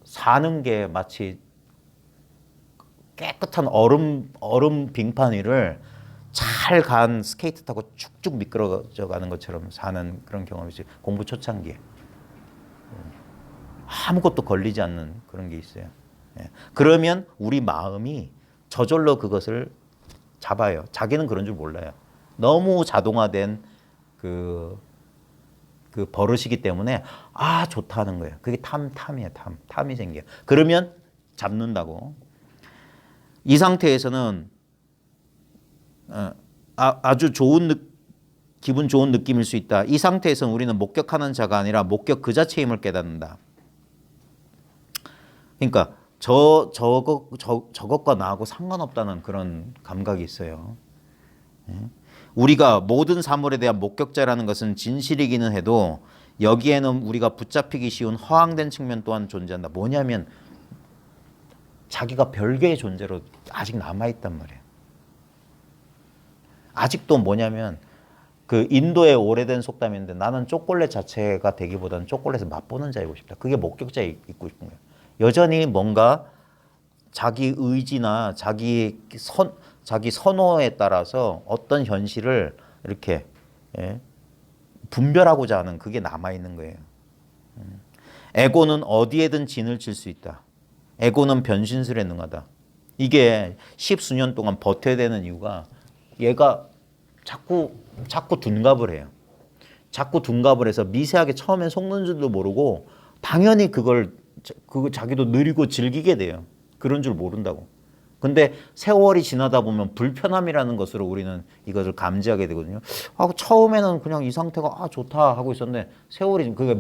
사는 게 마치 깨끗한 얼음 빙판 위를 잘 간 스케이트 타고 쭉쭉 미끄러져 가는 것처럼 사는 그런 경험이지. 공부 초창기에 아무것도 걸리지 않는 그런 게 있어요. 예. 그러면 우리 마음이 저절로 그것을 잡아요. 자기는 그런 줄 몰라요. 너무 자동화된 그 버릇이기 때문에 아 좋다는 거예요. 그게 탐이에요. 탐이 생겨요. 그러면 잡는다고. 이 상태에서는 아주 기분 좋은 느낌일 수 있다. 이 상태에서는 우리는 목격하는 자가 아니라 목격 그 자체임을 깨닫는다. 그러니까 저것과 나하고 상관없다는 그런 감각이 있어요. 우리가 모든 사물에 대한 목격자라는 것은 진실이기는 해도 여기에는 우리가 붙잡히기 쉬운 허황된 측면 또한 존재한다. 뭐냐면 자기가 별개의 존재로 아직 남아있단 말이에요. 아직도 뭐냐면 그 인도의 오래된 속담인데 나는 초콜릿 자체가 되기보다는 초콜릿을 맛보는 자이고 싶다. 그게 목격자에 있고 싶은 거예요. 여전히 뭔가 자기 의지나 자기 선호에 따라서 어떤 현실을 이렇게 분별하고자 하는 그게 남아있는 거예요. 에고는 어디에든 진을 칠 수 있다. 에고는 변신술에 능하다. 이게 십수년 동안 버텨야 되는 이유가 얘가 자꾸 둔갑을 해요. 자꾸 둔갑을 해서 미세하게 처음엔 속는 줄도 모르고 당연히 그거 자기도 느리고 즐기게 돼요. 그런 줄 모른다고. 근데 세월이 지나다 보면 불편함이라는 것으로 우리는 이것을 감지하게 되거든요. 처음에는 그냥 이 상태가 좋다 하고 있었는데 세월이 그게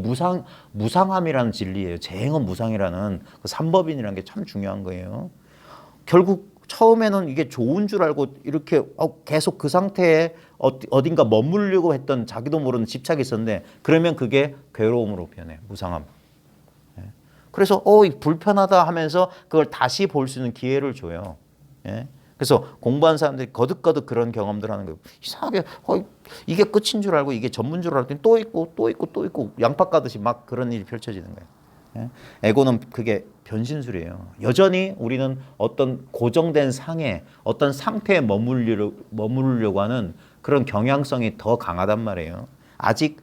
무상함이라는 진리예요. 재행은 무상이라는 그 삼법인이라는 게 참 중요한 거예요. 결국 처음에는 이게 좋은 줄 알고 이렇게 계속 그 상태에 어딘가 머물려고 했던 자기도 모르는 집착이 있었는데 그러면 그게 괴로움으로 변해. 무상함. 그래서 불편하다 하면서 그걸 다시 볼 수 있는 기회를 줘요. 예? 그래서 공부한 사람들이 거듭거듭 그런 경험들 하는 거예요. 이상하게 이게 끝인 줄 알고 이게 전문 줄 알았더니 또 있고 양파 까듯이 막 그런 일이 펼쳐지는 거예요. 예? 에고는 그게 변신술이에요. 여전히 우리는 어떤 고정된 상에 어떤 상태에 머무르려고 하는 그런 경향성이 더 강하단 말이에요. 아직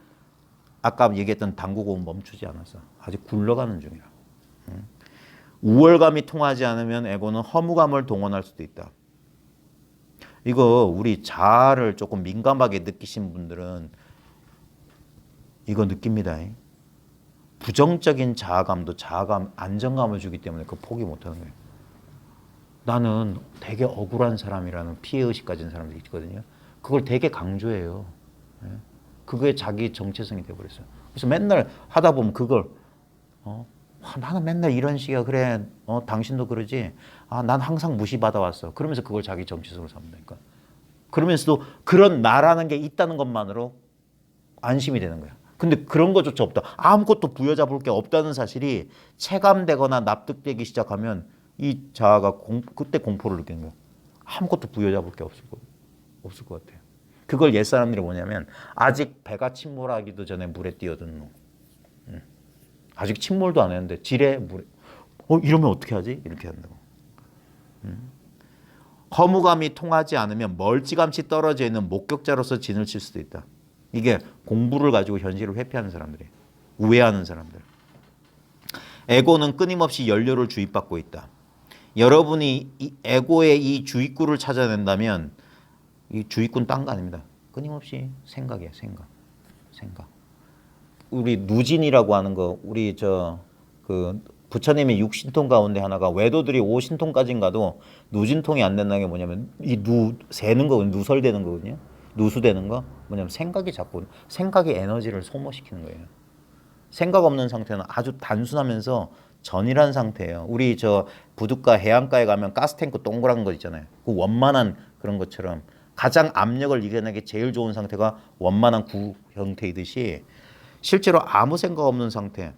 아까 얘기했던 당구공은 멈추지 않았어. 아직 굴러가는 중이라. 우월감이 통하지 않으면 에고는 허무감을 동원할 수도 있다. 이거 우리 자아를 조금 민감하게 느끼신 분들은 이거 느낍니다. 부정적인 자아감도 안정감을 주기 때문에 그 포기 못하는 거예요. 나는 되게 억울한 사람이라는 피해의식 가진 사람들이 있거든요. 그걸 되게 강조해요. 그게 자기 정체성이 돼버렸어요. 그래서 맨날 하다 보면 그걸 나는 맨날 이런 식이야. 그래. 당신도 그러지. 난 항상 무시받아 왔어. 그러면서 그걸 자기 정체성으로 삼는다니까. 그러면서도 그런 나라는 게 있다는 것만으로 안심이 되는 거야. 근데 그런 것조차 없다. 아무것도 부여잡을 게 없다는 사실이 체감되거나 납득되기 시작하면 이 자아가 그때 공포를 느끼는 거야. 아무것도 부여잡을 게 없을 것 같아요. 그걸 옛사람들이 뭐냐면 아직 배가 침몰하기도 전에 물에 뛰어든 놈. 아직 침몰도 안 했는데 지레 물에 이러면 어떻게 하지? 이렇게 한다고. 허무감이 통하지 않으면 멀찌감치 떨어져 있는 목격자로서 진을 칠 수도 있다. 이게 공부를 가지고 현실을 회피하는 사람들이에요. 우회하는 사람들. 에고는 끊임없이 연료를 주입받고 있다. 여러분이 이 에고의 이 주입구를 찾아낸다면 이 주입구는 딴 거 아닙니다. 끊임없이 생각이에요. 생각. 우리 누진이라고 하는 거 우리 그 부처님의 6신통 가운데 하나가 외도들이 5신통까지는 가도 누진통이 안 된다는 게 뭐냐면 이 세는 거 누설되는 거거든요. 누수되는 거 뭐냐면 생각이 에너지를 소모시키는 거예요. 생각 없는 상태는 아주 단순하면서 전이란 상태예요. 우리 부둣가 해안가에 가면 가스탱크 동그란 거 있잖아요. 그 원만한 그런 것처럼 가장 압력을 이겨내기 제일 좋은 상태가 원만한 구 형태이듯이 실제로 아무 생각 없는 상태,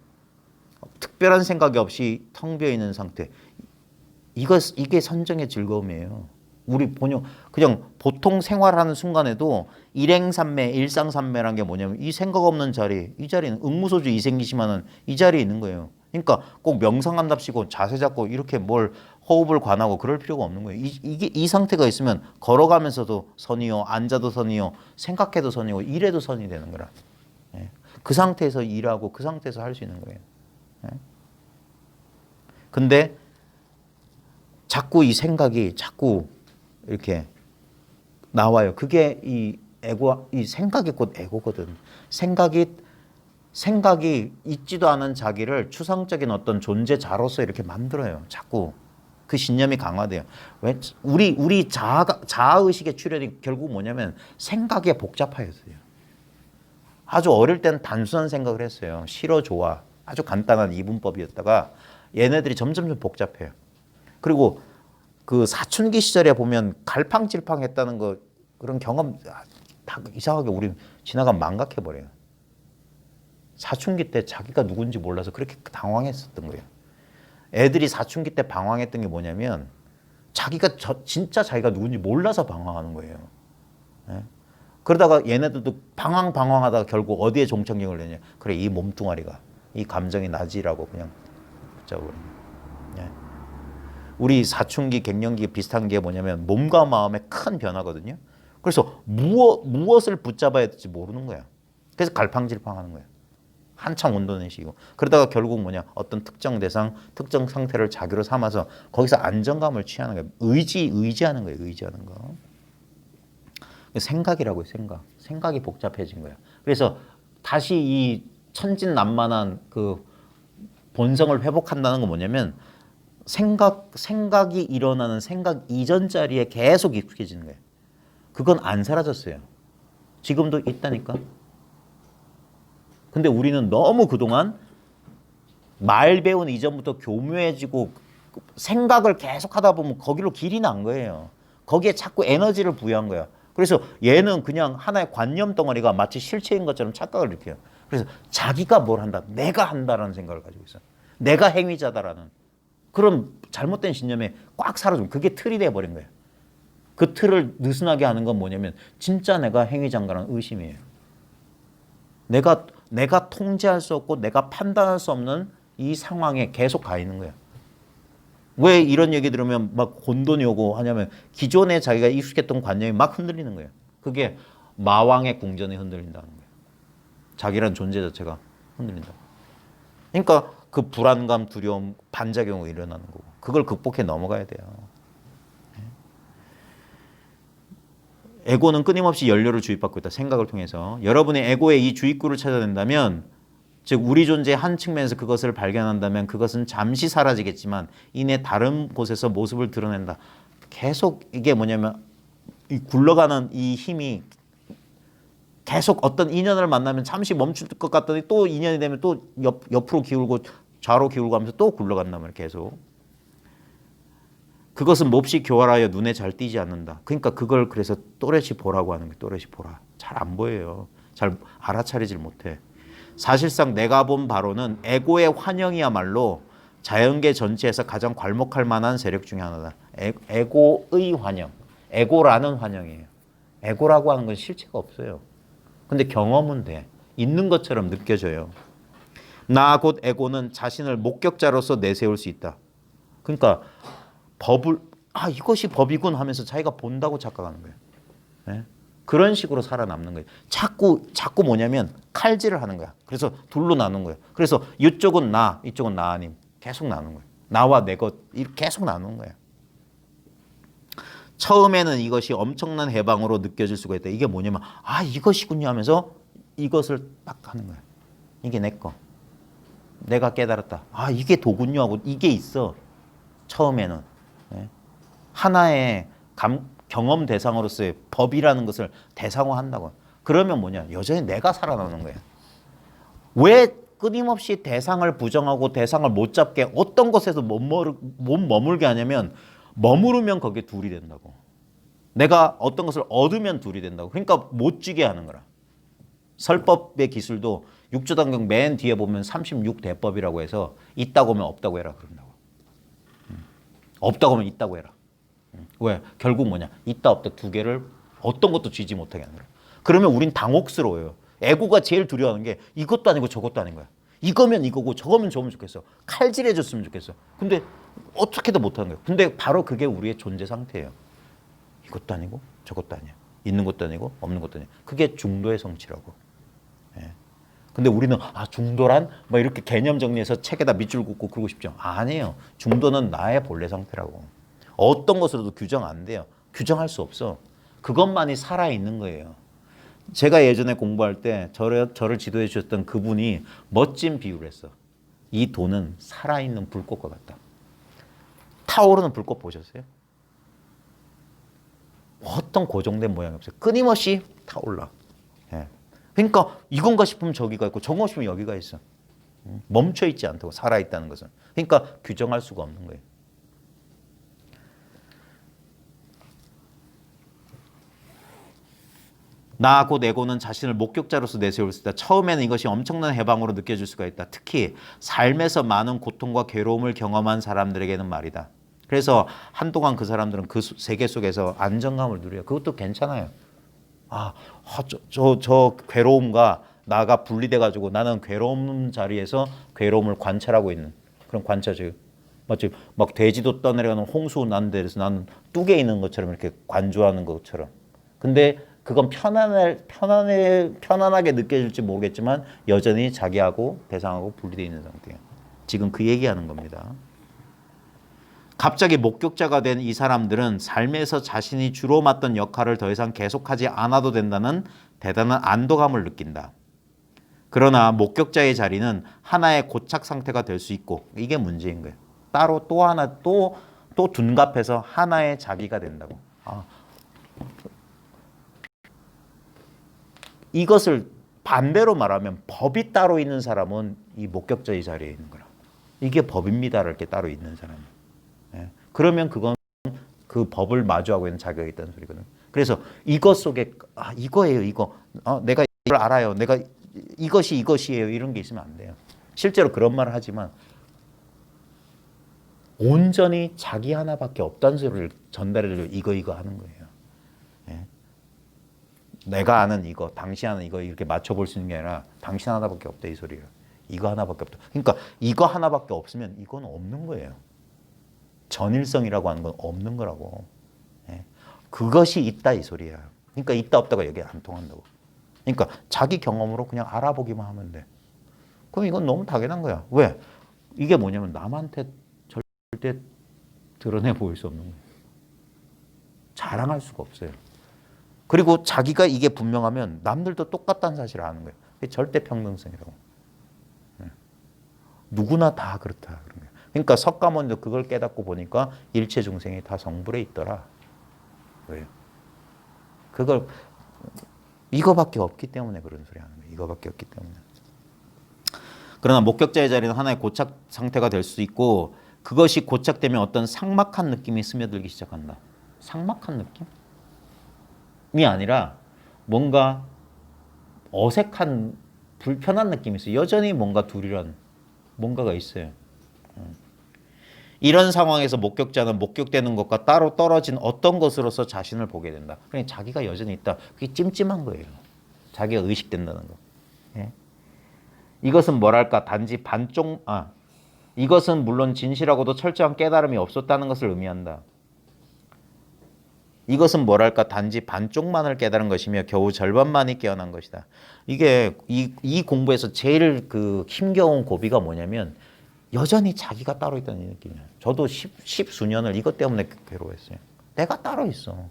특별한 생각이 없이 텅 비어 있는 상태. 이게 선정의 즐거움이에요. 우리 그냥 보통 생활하는 순간에도 일행산매, 일상산매라는 게 뭐냐면 이 생각 없는 자리, 이 자리는 응무소주 이생기시면은 이 자리에 있는 거예요. 그러니까 꼭 명상한답시고 자세 잡고 이렇게 뭘 호흡을 관하고 그럴 필요가 없는 거예요. 이 상태가 있으면 걸어가면서도 선이요, 앉아도 선이요, 생각해도 선이요, 일해도 선이 되는 거라. 예. 그 상태에서 일하고 그 상태에서 할 수 있는 거예요. 예. 근데 자꾸 이 생각이 자꾸 이렇게 나와요. 그게 이 생각이 곧 에고거든. 생각이 있지도 않은 자기를 추상적인 어떤 존재자로서 이렇게 만들어요. 자꾸 그 신념이 강화돼요. 왜 우리 자아의식의 출현이 결국 뭐냐면 생각에 복잡하였어요. 아주 어릴 때는 단순한 생각을 했어요. 싫어, 좋아. 아주 간단한 이분법이었다가 얘네들이 점점 복잡해요. 그리고 그 사춘기 시절에 보면 갈팡질팡했다는 거 그런 경험 다 이상하게 우리 지나가면 망각해버려요. 사춘기 때 자기가 누군지 몰라서 그렇게 당황했었던 거예요. 애들이 사춘기 때 방황했던 게 뭐냐면 진짜 자기가 누군지 몰라서 방황하는 거예요. 네? 그러다가 얘네들도 방황하다가 결국 어디에 종착역을 내냐. 그래 이 몸뚱아리가 이 감정이 나지라고 그냥 붙잡아버려요. 네. 우리 사춘기, 갱년기 비슷한 게 뭐냐면 몸과 마음의 큰 변화거든요. 그래서 무엇을 붙잡아야 될지 모르는 거야. 그래서 갈팡질팡하는 거야. 한참 온도 내쉬고 그러다가 결국 뭐냐 어떤 특정 대상, 특정 상태를 자기로 삼아서 거기서 안정감을 취하는 거예요. 의지하는 거예요. 의지하는 거. 생각이라고요. 생각이 복잡해진 거예요. 그래서 다시 이 천진난만한 그 본성을 회복한다는 건 뭐냐면 생각이 일어나는 생각 이전 자리에 계속 익숙해지는 거예요. 그건 안 사라졌어요. 지금도 있다니까. 근데 우리는 너무 그동안 말 배운 이전부터 교묘해지고 생각을 계속 하다 보면 거기로 길이 난 거예요. 거기에 자꾸 에너지를 부여한 거야. 그래서 얘는 그냥 하나의 관념 덩어리가 마치 실체인 것처럼 착각을 일으켜요. 그래서 자기가 뭘 한다, 내가 한다라는 생각을 가지고 있어요. 내가 행위자다라는 그런 잘못된 신념에 꽉 사로잡고 그게 틀이 돼버린 거예요. 그 틀을 느슨하게 하는 건 뭐냐면 진짜 내가 행위자인가라는 의심이에요. 내가 통제할 수 없고 내가 판단할 수 없는 이 상황에 계속 가 있는 거예요. 왜 이런 얘기 들으면 막 혼돈이 오고 하냐면 기존에 자기가 익숙했던 관념이 막 흔들리는 거예요. 그게 마왕의 궁전에 흔들린다는 거예요. 자기란 존재 자체가 흔들린다. 그러니까 그 불안감, 두려움, 반작용이 일어나는 거고 그걸 극복해 넘어가야 돼요. 에고는 끊임없이 연료를 주입받고 있다. 생각을 통해서. 여러분의 에고의 이 주입구를 찾아낸다면 즉 우리 존재의 한 측면에서 그것을 발견한다면 그것은 잠시 사라지겠지만 이내 다른 곳에서 모습을 드러낸다. 계속 이게 뭐냐면 이 굴러가는 이 힘이 계속 어떤 인연을 만나면 잠시 멈출 것 같더니 또 인연이 되면 또 옆으로 기울고 좌로 기울고 하면서 또 굴러간단 말이에요. 계속. 그것은 몹시 교활하여 눈에 잘 띄지 않는다. 그러니까 그걸 그래서 또렷이 보라고 하는 거예요. 또렷이 보라. 잘 안 보여요. 잘 알아차리질 못해. 사실상 내가 본 바로는 에고의 환영이야말로 자연계 전체에서 가장 괄목할 만한 세력 중에 하나다. 에고의 환영. 에고라는 환영이에요. 에고라고 하는 건 실체가 없어요. 근데 경험은 돼. 있는 것처럼 느껴져요. 나 곧 에고는 자신을 목격자로서 내세울 수 있다. 그러니까 법을 이것이 법이군 하면서 자기가 본다고 착각하는 거예요. 네? 그런 식으로 살아남는 거예요. 자꾸 뭐냐면 칼질을 하는 거야. 그래서 둘로 나눈 거예요. 그래서 이쪽은 나, 이쪽은 나 아님. 계속 나눈 거예요. 나와 내 것 계속 나눈 거예요. 처음에는 이것이 엄청난 해방으로 느껴질 수가 있다. 이게 뭐냐면 이것이군요 하면서 이것을 딱 하는 거예요. 이게 내 거. 내가 깨달았다. 이게 도군요 하고 이게 있어. 처음에는. 네. 하나의 경험 대상으로서의 법이라는 것을 대상화한다고. 그러면 뭐냐? 여전히 내가 살아나는 거예요. 왜 끊임없이 대상을 부정하고 대상을 못 잡게 어떤 것에서 못 머물게 하냐면 머무르면 거기에 둘이 된다고. 내가 어떤 것을 얻으면 둘이 된다고. 그러니까 못 쥐게 하는 거라. 설법의 기술도 육조단경 맨 뒤에 보면 36대법이라고 해서 있다고 하면 없다고 해라 그런다고. 없다고 하면 있다고 해라. 왜? 결국 뭐냐? 있다 없다 두 개를 어떤 것도 쥐지 못하게 하는 거야. 그러면 우린 당혹스러워요. 에고가 제일 두려워하는 게 이것도 아니고 저것도 아닌 거야. 이거면 이거고 저거면 저거면 좋겠어. 칼질해줬으면 좋겠어. 근데 어떻게도 못하는 거예요. 근데 바로 그게 우리의 존재 상태예요. 이것도 아니고 저것도 아니야. 있는 것도 아니고 없는 것도 아니야. 그게 중도의 성취라고. 예. 근데 우리는 중도란 뭐 이렇게 개념 정리해서 책에다 밑줄 긋고 그러고 싶죠. 아니에요. 중도는 나의 본래 상태라고. 어떤 것으로도 규정 안 돼요. 규정할 수 없어. 그것만이 살아있는 거예요. 제가 예전에 공부할 때 저를 지도해 주셨던 그분이 멋진 비유를 했어. 이 돈은 살아있는 불꽃과 같다. 타오르는 불꽃 보셨어요? 어떤 고정된 모양이 없어요. 끊임없이 타올라. 예. 그러니까 이건가 싶으면 저기가 있고 저건가 싶으면 여기가 있어. 멈춰있지 않다고 살아있다는 것은. 그러니까 규정할 수가 없는 거예요. 나 곧 에고는 자신을 목격자로서 내세울 수 있다. 처음에는 이것이 엄청난 해방으로 느껴질 수가 있다. 특히 삶에서 많은 고통과 괴로움을 경험한 사람들에게는 말이다. 그래서 한동안 그 사람들은 그 세계 속에서 안정감을 누려요. 그것도 괜찮아요. 저 괴로움과 나가 분리돼가지고 나는 괴로움 자리에서 괴로움을 관찰하고 있는 그런 관찰이에요. 마치 막 돼지도 떠내려가는 홍수 난 데서 나는 뚝에 있는 것처럼 이렇게 관조하는 것처럼. 근데 그건 편안하게 느껴질지 모르겠지만 여전히 자기하고 대상하고 분리되어 있는 상태예요. 지금 그 얘기하는 겁니다. 갑자기 목격자가 된 이 사람들은 삶에서 자신이 주로 맡던 역할을 더 이상 계속하지 않아도 된다는 대단한 안도감을 느낀다. 그러나 목격자의 자리는 하나의 고착 상태가 될 수 있고 이게 문제인 거예요. 따로 또 하나 또 둔갑해서 하나의 자기가 된다고. 이것을 반대로 말하면 법이 따로 있는 사람은 이 목격자의 자리에 있는 거라. 이게 법입니다. 이렇게 따로 있는 사람이. 예. 그러면 그건 그 법을 마주하고 있는 자격이 있다는 소리거든요. 그래서 이것 속에 이거예요. 이거. 내가 이걸 알아요. 내가 이것이에요. 이런 게 있으면 안 돼요. 실제로 그런 말을 하지만 온전히 자기 하나밖에 없다는 소리를 전달해주려 이거 하는 거예요. 예. 내가 아는 이거, 당신 아는 이거 이렇게 맞춰볼 수 있는 게 아니라 당신 하나밖에 없다 이 소리예요. 이거 하나밖에 없다. 그러니까 이거 하나밖에 없으면 이건 없는 거예요. 전일성이라고 하는 건 없는 거라고. 예. 그것이 있다 이 소리야. 그러니까 있다 없다가 여기 안 통한다고. 그러니까 자기 경험으로 그냥 알아보기만 하면 돼. 그럼 이건 너무 당연한 거야. 왜? 이게 뭐냐면 남한테 절대 드러내 보일 수 없는 거예요. 자랑할 수가 없어요. 그리고 자기가 이게 분명하면 남들도 똑같다는 사실을 아는 거예요. 그게 절대 평등성이라고. 누구나 다 그렇다. 그런 거예요. 그러니까 석가모니도 그걸 깨닫고 보니까 일체 중생이 다 성불에 있더라. 왜요? 그걸 이거밖에 없기 때문에 그런 소리 하는 거예요. 이거밖에 없기 때문에. 그러나 목격자의 자리는 하나의 고착 상태가 될 수 있고 그것이 고착되면 어떤 삭막한 느낌이 스며들기 시작한다. 삭막한 느낌? 이 아니라 뭔가 어색한 불편한 느낌이 있어요. 여전히 뭔가 둘이란 뭔가가 있어요. 이런 상황에서 목격자는 목격되는 것과 따로 떨어진 어떤 것으로서 자신을 보게 된다. 그러니까 자기가 여전히 있다. 그게 찜찜한 거예요. 자기가 의식된다는 거. 예? 이것은 뭐랄까 단지 이것은 물론 진실하고도 철저한 깨달음이 없었다는 것을 의미한다. 이것은 뭐랄까 단지 반쪽만을 깨달은 것이며 겨우 절반만이 깨어난 것이다. 이게 이 공부에서 제일 그 힘겨운 고비가 뭐냐면 여전히 자기가 따로 있다는 이 느낌이에요. 저도 십수년을 이것 때문에 괴로워했어요. 내가 따로 있어.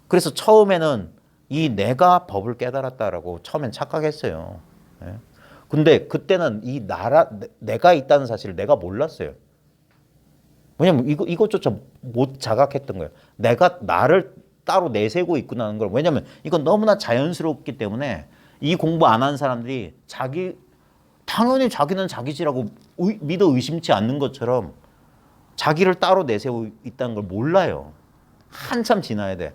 그래서 처음에는 이 내가 법을 깨달았다라고 처음엔 착각했어요. 근데 그때는 이 내가 있다는 사실을 내가 몰랐어요. 왜냐면 이것조차 못 자각했던 거예요. 내가 나를 따로 내세우고 있구나 하는 걸. 왜냐면 이건 너무나 자연스럽기 때문에 이 공부 안 한 사람들이 당연히 자기는 자기지라고 믿어 의심치 않는 것처럼 자기를 따로 내세우고 있다는 걸 몰라요. 한참 지나야 돼.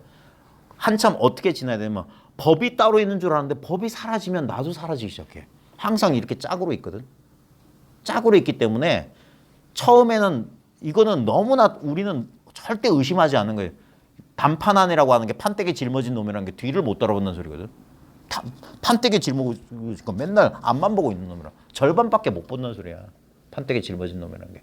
한참 어떻게 지나야 되냐면 법이 따로 있는 줄 아는데 법이 사라지면 나도 사라지기 시작해. 항상 이렇게 짝으로 있거든. 짝으로 있기 때문에 처음에는 이거는 너무나 우리는 절대 의심하지 않는 거예요. 단판안이라고 하는 게 판때기 짊어진 놈이라는 게 뒤를 못 따라본다는 소리거든. 판때기 짊어지고 맨날 앞만 보고 있는 놈이라 절반밖에 못 본다는 소리야. 판때기 짊어진 놈이라는 게.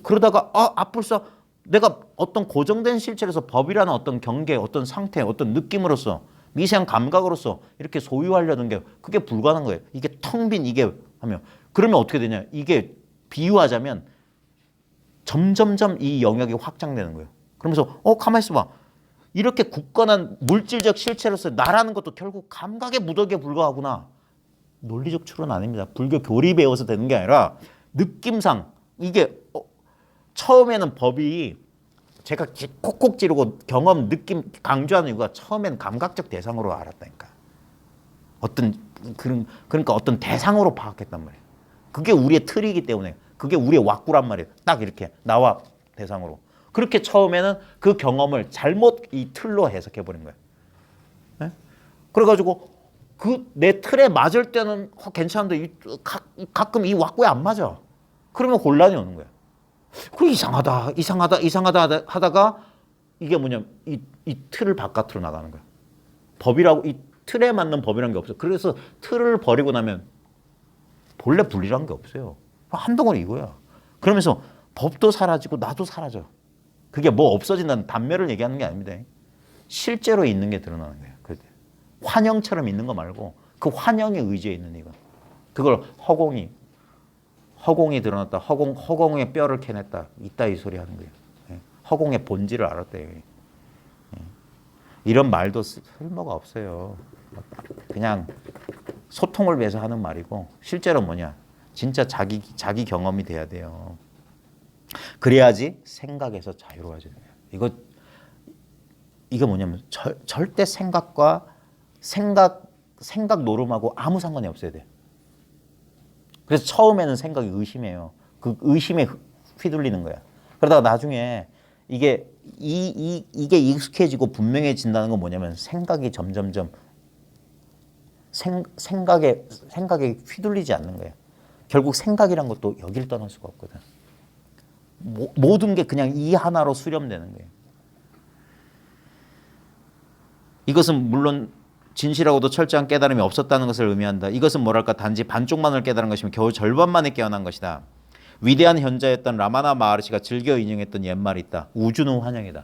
그러다가 앞불사 내가 어떤 고정된 실체로서 법이라는 어떤 경계, 어떤 상태, 어떤 느낌으로서 미세한 감각으로서 이렇게 소유하려는 게 그게 불가능한 거예요. 이게 텅 빈 이게 하면 그러면 어떻게 되냐? 이게 비유하자면 점점점 이 영역이 확장되는 거예요. 그러면서 가만히 있어봐. 이렇게 굳건한 물질적 실체로서 나라는 것도 결국 감각의 무더기에 불과하구나. 논리적 추론 아닙니다. 불교 교리 배워서 되는 게 아니라 느낌상 이게 처음에는 법이 제가 콕콕 찌르고 경험, 느낌 강조하는 이유가 처음엔 감각적 대상으로 알았다니까. 그러니까 어떤 대상으로 파악했단 말이에요. 그게 우리의 틀이기 때문에 그게 우리의 왁구란 말이에요. 딱 이렇게 나와 대상으로. 그렇게 처음에는 그 경험을 잘못 이 틀로 해석해버린 거예요. 네? 그래가지고 그 내 틀에 맞을 때는 괜찮은데 가끔 이 왁구에 안 맞아. 그러면 혼란이 오는 거예요. 그 이상하다 하다가 이게 뭐냐면 이 틀을 바깥으로 나가는 거예요. 법이라고 이 틀에 맞는 법이라는 게 없어요. 그래서 틀을 버리고 나면 본래 분리란 게 없어요. 한 덩어리 이거야. 그러면서 법도 사라지고 나도 사라져. 그게 뭐 없어진다는 단면을 얘기하는 게 아닙니다. 실제로 있는 게 드러나는 거예요. 환영처럼 있는 거 말고 그 환영의 의지에 있는 이거. 그걸 허공이 드러났다. 허공의 뼈를 캐냈다. 이따 이 소리 하는 거예요. 허공의 본질을 알았다. 이런 말도 쓸모가 없어요. 그냥 소통을 위해서 하는 말이고 실제로 뭐냐. 진짜 자기 경험이 돼야 돼요. 그래야지 생각에서 자유로워지는 거예요. 이거 뭐냐면 절대 생각과 생각 노름하고 아무 상관이 없어야 돼요. 그래서 처음에는 생각이 의심해요. 그 의심에 휘둘리는 거야. 그러다가 나중에 이게 익숙해지고 분명해진다는 건 뭐냐면 생각이 점점점 생각에 휘둘리지 않는 거예요. 결국 생각이란 것도 여길 떠날 수가 없거든. 모든 게 그냥 이 하나로 수렴되는 거예요. 이것은 물론 진실하고도 철저한 깨달음이 없었다는 것을 의미한다. 이것은 뭐랄까 단지 반쪽만을 깨달은 것이면 겨우 절반만에 깨어난 것이다. 위대한 현자였던 라마나 마하르시가 즐겨 인용했던 옛말이 있다. 우주는 환영이다.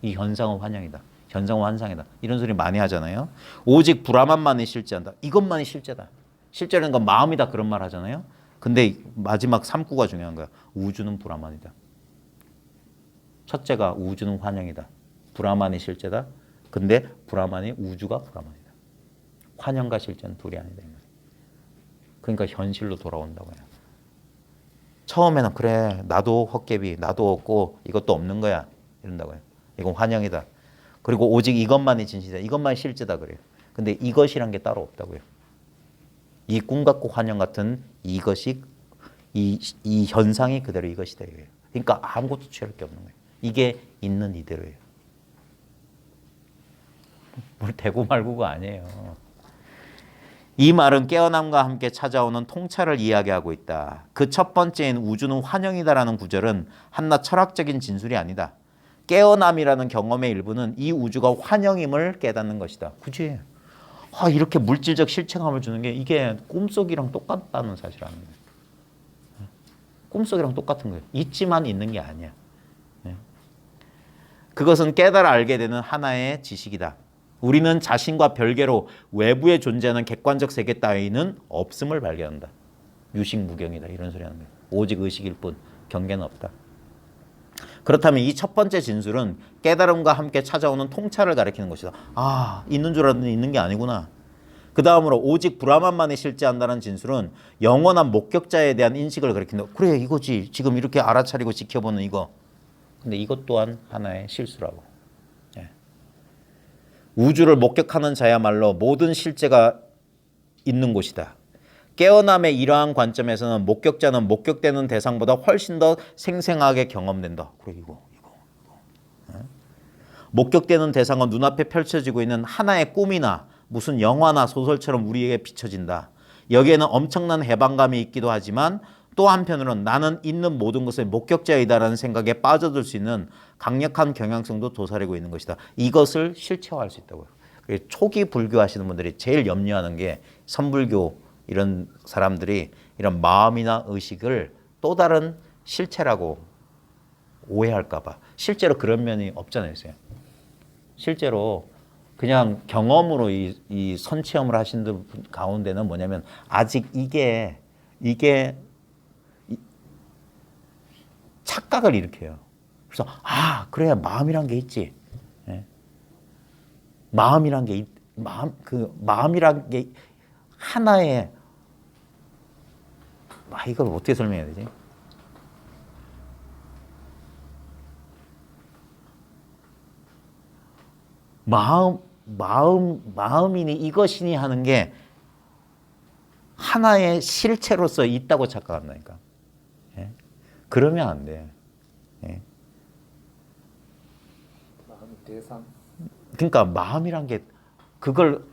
이 현상은 환영이다. 현상은 환상이다. 이런 소리 많이 하잖아요. 오직 브라만만이 실제한다. 이것만이 실제다. 실제라는 건 마음이다 그런 말 하잖아요. 근데 마지막 3구가 중요한 거야. 우주는 브라만이다. 첫째가 우주는 환영이다. 브라만이 실제다. 근데 브라만이 우주가 브라만이다. 환영과 실제는 둘이 아니다. 그러니까 현실로 돌아온다고요. 처음에는 그래 나도 헛개비 나도 없고 이것도 없는 거야 이런다고요. 이건 환영이다. 그리고 오직 이것만이 진실이다. 이것만이 실제다 그래요. 근데 이것이란 게 따로 없다고요. 이 꿈 같고 환영 같은 이것이 이 현상이 그대로 이것이다 이거예요. 그러니까 아무것도 취할 게 없는 거예요. 이게 있는 이대로예요. 뭘 되고 말고가 아니에요. 이 말은 깨어남과 함께 찾아오는 통찰을 이야기하고 있다. 그 첫 번째인 우주는 환영이다라는 구절은 한낱 철학적인 진술이 아니다. 깨어남이라는 경험의 일부는 이 우주가 환영임을 깨닫는 것이다. 굳이 이렇게 물질적 실체감을 주는 게 이게 꿈속이랑 똑같다는 사실 아닙니다. 꿈속이랑 똑같은 거예요. 있지만 있는 게 아니야. 그것은 깨달아 알게 되는 하나의 지식이다. 우리는 자신과 별개로 외부에 존재하는 객관적 세계 따위는 없음을 발견한다. 유식무경이다 이런 소리 하는 거예요. 오직 의식일 뿐 경계는 없다. 그렇다면 이 첫 번째 진술은 깨달음과 함께 찾아오는 통찰을 가리키는 것이다. 있는 줄 알았는데 있는 게 아니구나. 그 다음으로 오직 브라만만이 실제한다는 진술은 영원한 목격자에 대한 인식을 가리킨다. 그래 이거지. 지금 이렇게 알아차리고 지켜보는 이거. 근데 이것 또한 하나의 실수라고. 우주를 목격하는 자야말로 모든 실제가 있는 곳이다. 깨어남의 이러한 관점에서는 목격자는 목격되는 대상보다 훨씬 더 생생하게 경험된다. 그래 이거. 목격되는 대상은 눈앞에 펼쳐지고 있는 하나의 꿈이나 무슨 영화나 소설처럼 우리에게 비춰진다. 여기에는 엄청난 해방감이 있기도 하지만 또 한편으로는 나는 있는 모든 것의 목격자이다라는 생각에 빠져들 수 있는 강력한 경향성도 도사리고 있는 것이다. 이것을 실체화할 수 있다고요. 초기 불교 하시는 분들이 제일 염려하는 게 선불교 이런 사람들이 이런 마음이나 의식을 또 다른 실체라고 오해할까 봐. 실제로 그런 면이 없잖아요. 실제로 그냥 경험으로 이 선체험을 하신 분 가운데는 뭐냐면 아직 이게 착각을 일으켜요. 그래서 그래야 마음이란 게 있지. 마음이란 게 마음이란 게 하나의 이걸 어떻게 설명해야 되지? 마음이니 이것이니 하는 게 하나의 실체로서 있다고 착각한다니까. 그러면 안 돼. 마음의 대상. 그러니까 마음이란 게 그걸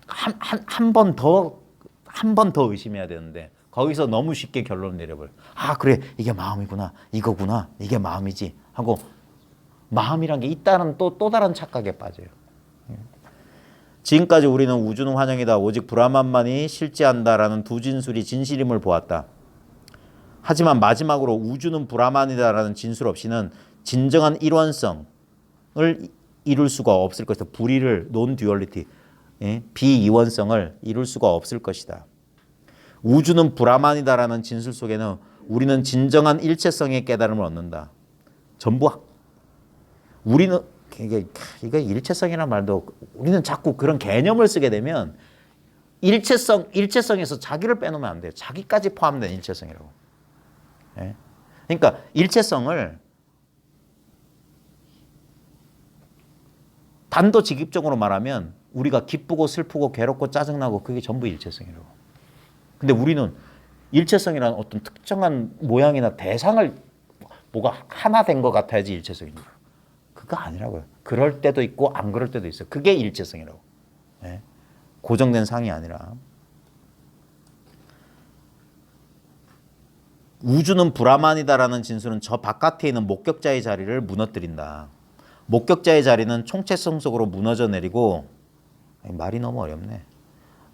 한 번 더 의심해야 되는데 거기서 너무 쉽게 결론 내려버려. 그래 이게 마음이구나 이거구나 이게 마음이지 하고 마음이란 게 있다는 또 다른 착각에 빠져요. 지금까지 우리는 우주는 환영이다 오직 브라만만이 실제한다라는 두 진술이 진실임을 보았다. 하지만 마지막으로 우주는 브라만이다라는 진술 없이는 진정한 일원성을 이룰 수가 없을 것이다. 불의를 논듀얼리티, 비이원성을 이룰 수가 없을 것이다. 우주는 브라만이다라는 진술 속에는 우리는 진정한 일체성의 깨달음을 얻는다. 전부 우리는 이게 일체성이라는 말도 우리는 자꾸 그런 개념을 쓰게 되면 일체성에서 자기를 빼놓으면 안 돼요. 자기까지 포함된 일체성이라고. 그러니까 일체성을 단도직입적으로 말하면 우리가 기쁘고 슬프고 괴롭고 짜증나고 그게 전부 일체성이라고. 근데 우리는 일체성이라는 어떤 특정한 모양이나 대상을 뭐가 하나 된 것 같아야지 일체성입니다. 그거 아니라고요. 그럴 때도 있고 안 그럴 때도 있어요. 그게 일체성이라고. 고정된 상이 아니라. 우주는 브라만이다라는 진술은 저 바깥에 있는 목격자의 자리를 무너뜨린다. 목격자의 자리는 총체성 속으로 무너져 내리고 말이 너무 어렵네.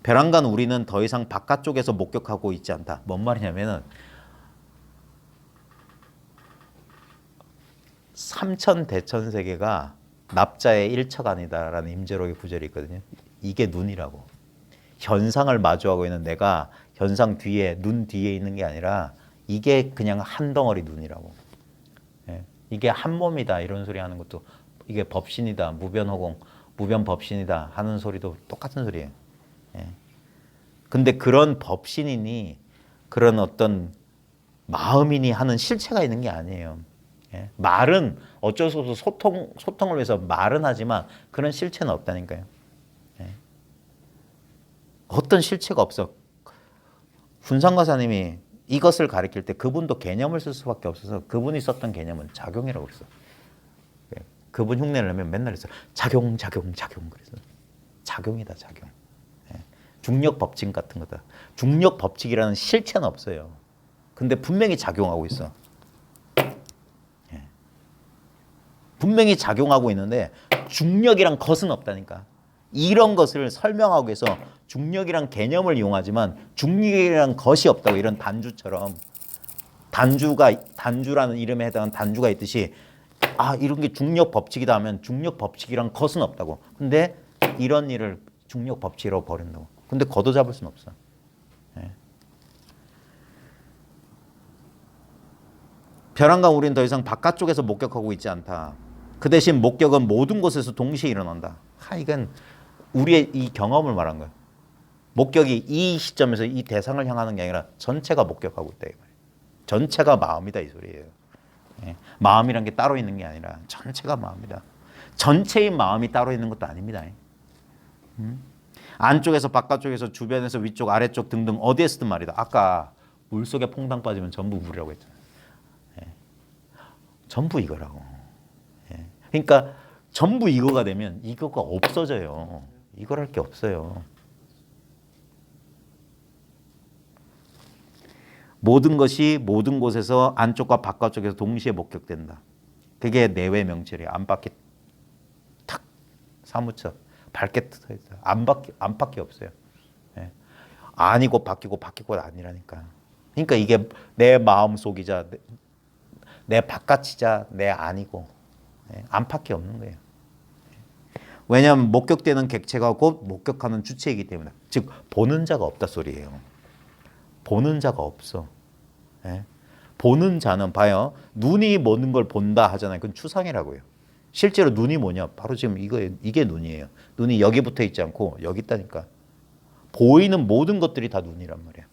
벼랑간 우리는 더 이상 바깥쪽에서 목격하고 있지 않다. 뭔 말이냐면은 삼천대천세계가 납자의 일처간이다라는 임재록의 구절이 있거든요. 이게 눈이라고. 현상을 마주하고 있는 내가 현상 뒤에 눈 뒤에 있는 게 아니라 이게 그냥 한 덩어리 눈이라고. 이게 한 몸이다 이런 소리 하는 것도 이게 법신이다 무변허공 무변법신이다 하는 소리도 똑같은 소리예요. 근데 그런 법신이니 그런 어떤 마음이니 하는 실체가 있는 게 아니에요. 말은 어쩔 수 없어 소통을 위해서 말은 하지만 그런 실체는 없다니까요. 어떤 실체가 없어. 훈상가사님이 이것을 가리킬 때 그분도 개념을 쓸 수밖에 없어서 그분이 썼던 개념은 작용이라고 그랬어. 그분 흉내를 내면 맨날 했어. 작용 그래서 작용이다 작용. 중력 법칙 같은 거다. 중력 법칙이라는 실체는 없어요. 근데 분명히 작용하고 있어. 예. 분명히 작용하고 있는데 중력이란 것은 없다니까. 이런 것을 설명하기 위해서 중력이란 개념을 이용하지만 중력이란 것이 없다고. 이런 단주처럼 단주라는 이름에 해당하는 단주가 있듯이 이런 게 중력 법칙이다 하면 중력 법칙이란 것은 없다고. 근데 이런 일을 중력 법칙이라고 버린다고. 근데 걷어잡을 수는 없어. 예. 벼랑간 우리는 더 이상 바깥쪽에서 목격하고 있지 않다. 그 대신 목격은 모든 곳에서 동시에 일어난다. 이건 우리의 이 경험을 말한 거야. 목격이 이 시점에서 이 대상을 향하는 게 아니라 전체가 목격하고 있다. 이 말이야. 전체가 마음이다 이 소리예요. 예. 마음이란 게 따로 있는 게 아니라 전체가 마음이다. 전체의 마음이 따로 있는 것도 아닙니다. 안쪽에서 바깥쪽에서 주변에서 위쪽 아래쪽 등등 어디에서든 말이다. 아까 물속에 퐁당 빠지면 전부 물이라고 했잖아요. 예. 전부 이거라고. 예. 그러니까 전부 이거가 되면 이거가 없어져요. 이걸 할 게 없어요. 모든 것이 모든 곳에서 안쪽과 바깥쪽에서 동시에 목격된다. 그게 내외 명철이에요. 안팎에 탁 사무쳐 밝게 떠 있다. 안팎에 없어요. 예. 아니고 바뀌고 바뀌고 아니라니까. 그러니까 이게 내 마음 속이자 내 바깥이자 내 아니고 안팎에 없는 거예요. 왜냐하면 목격되는 객체가 곧 목격하는 주체이기 때문에. 즉 보는 자가 없다 소리예요. 보는 자가 없어. 예? 보는 자는 봐요. 눈이 모든 걸 본다 하잖아요. 그건 추상이라고요. 실제로 눈이 뭐냐? 바로 지금 이게 눈이에요. 눈이 여기 붙어 있지 않고 여기 있다니까. 보이는 모든 것들이 다 눈이란 말이야.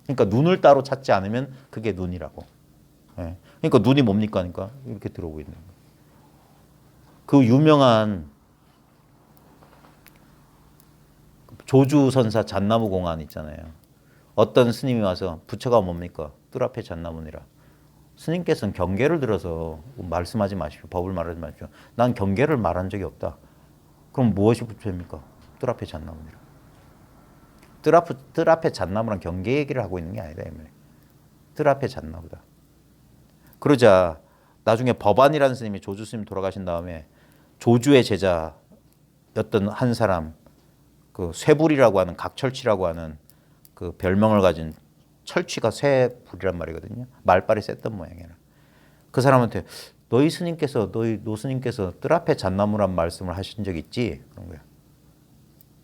그러니까 눈을 따로 찾지 않으면 그게 눈이라고. 예? 그러니까 눈이 뭡니까? 하니까 이렇게 들어오고 있는 거예요. 그 유명한 조주선사 잣나무 공안 있잖아요. 어떤 스님이 와서 부처가 뭡니까? 뜰 앞에 잣나무니라. 스님께서는 경계를 들어서 말씀하지 마십시오. 법을 말하지 마십시오. 난 경계를 말한 적이 없다. 그럼 무엇이 부처입니까? 뜰 앞에 잣나무니라. 뜰 앞에 잣나무란 경계 얘기를 하고 있는 게 아니다. 이 말이에요. 뜰 앞에 잣나무다. 그러자 나중에 법안이라는 스님이 조주 스님 돌아가신 다음에 조주의 제자였던 한 사람, 그 쇠불이라고 하는 각철치라고 하는 그 별명을 가진 철취가 쇠불이란 말이거든요. 말빨이 셌던 모양이라. 그 사람한테 너희 스님께서 너희 노스님께서 뜰 앞에 잣나무란 말씀을 하신 적 있지? 그런 거야.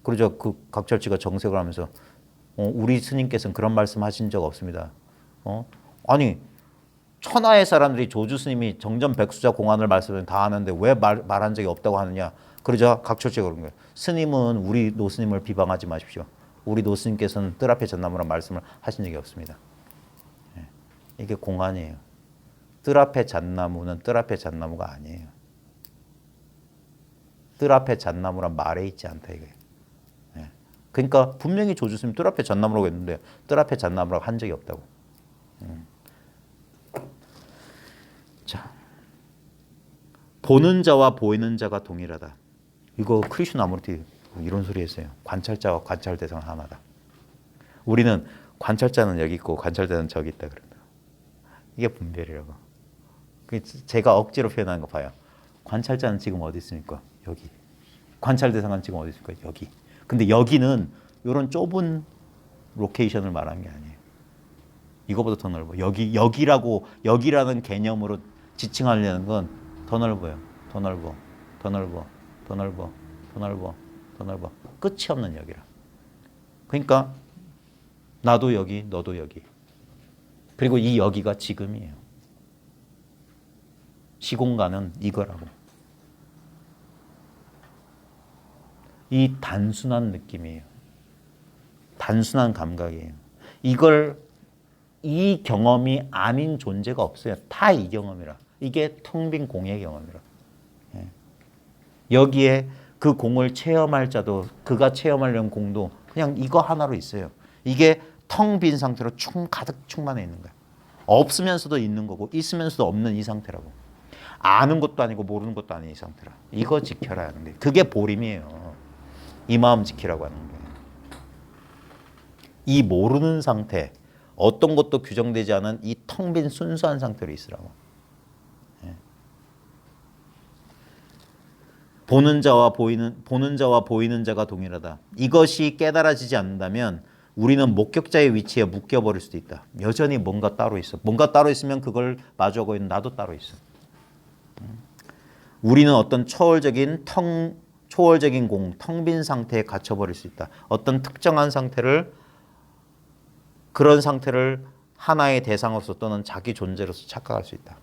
그러자 그 각철치가 정색을 하면서 우리 스님께서는 그런 말씀 하신 적 없습니다. 아니 천하의 사람들이 조주 스님이 정전 백수자 공안을 말씀을 다 하는데 왜 말한 적이 없다고 하느냐? 그러자 각철치가 그런 거예요. 스님은 우리 노스님을 비방하지 마십시오. 우리 노스님께서는 뜰 앞에 잣나무란 말씀을 하신 적이 없습니다. 이게 공안이에요. 뜰 앞에 잣나무는 뜰 앞에 잣나무가 아니에요. 뜰 앞에 잣나무란 말에 있지 않다 이거예요. 그러니까 분명히 조주스님 뜰 앞에 잣나무라고 했는데 뜰 앞에 잣나무라고 한 적이 없다고. 자, 보는 자와 보이는 자가 동일하다. 이거 크리슈나무르티 이런 소리 했어요. 관찰자와 관찰 대상은 하나다. 우리는 관찰자는 여기 있고 관찰자는 저기 있다 그런다. 이게 분별이라고. 제가 억지로 표현하는 거 봐요. 관찰자는 지금 어디 있습니까? 여기. 관찰 대상은 지금 어디 있습니까? 여기. 근데 여기는 이런 좁은 로케이션을 말하는 게 아니에요. 이거보다 더 넓어. 여기라는 개념으로 지칭하려는 건 더 넓어요. 더 넓어. 더 넓어. 더 넓어. 더 넓어. 더 넓어. 끝이 없는 여기라. 그러니까 나도 여기, 너도 여기. 그리고 이 여기가 지금이에요. 시공간은 이거라고. 이 단순한 느낌이에요. 단순한 감각이에요. 이 경험이 아닌 존재가 없어요. 다 이 경험이라. 이게 텅 빈 공의 경험이라. 여기에 그 공을 체험할 자도 그가 체험하려는 공도 그냥 이거 하나로 있어요. 이게 텅 빈 상태로 가득 충만해 있는 거야. 없으면서도 있는 거고 있으면서도 없는 이 상태라고. 아는 것도 아니고 모르는 것도 아닌 이 상태라. 이거 지켜라 하는 게 그게 보림이에요. 이 마음 지키라고 하는 거예요. 이 모르는 상태, 어떤 것도 규정되지 않은 이 텅 빈 순수한 상태로 있으라고. 예. 보는 자와 보이는 자가 동일하다. 이것이 깨달아지지 않는다면 우리는 목격자의 위치에 묶여버릴 수도 있다. 여전히 뭔가 따로 있어. 뭔가 따로 있으면 그걸 마주하고 있는 나도 따로 있어. 우리는 어떤 초월적인 공, 텅 빈 상태에 갇혀버릴 수 있다. 어떤 특정한 상태를, 그런 상태를 하나의 대상으로서 또는 자기 존재로서 착각할 수 있다.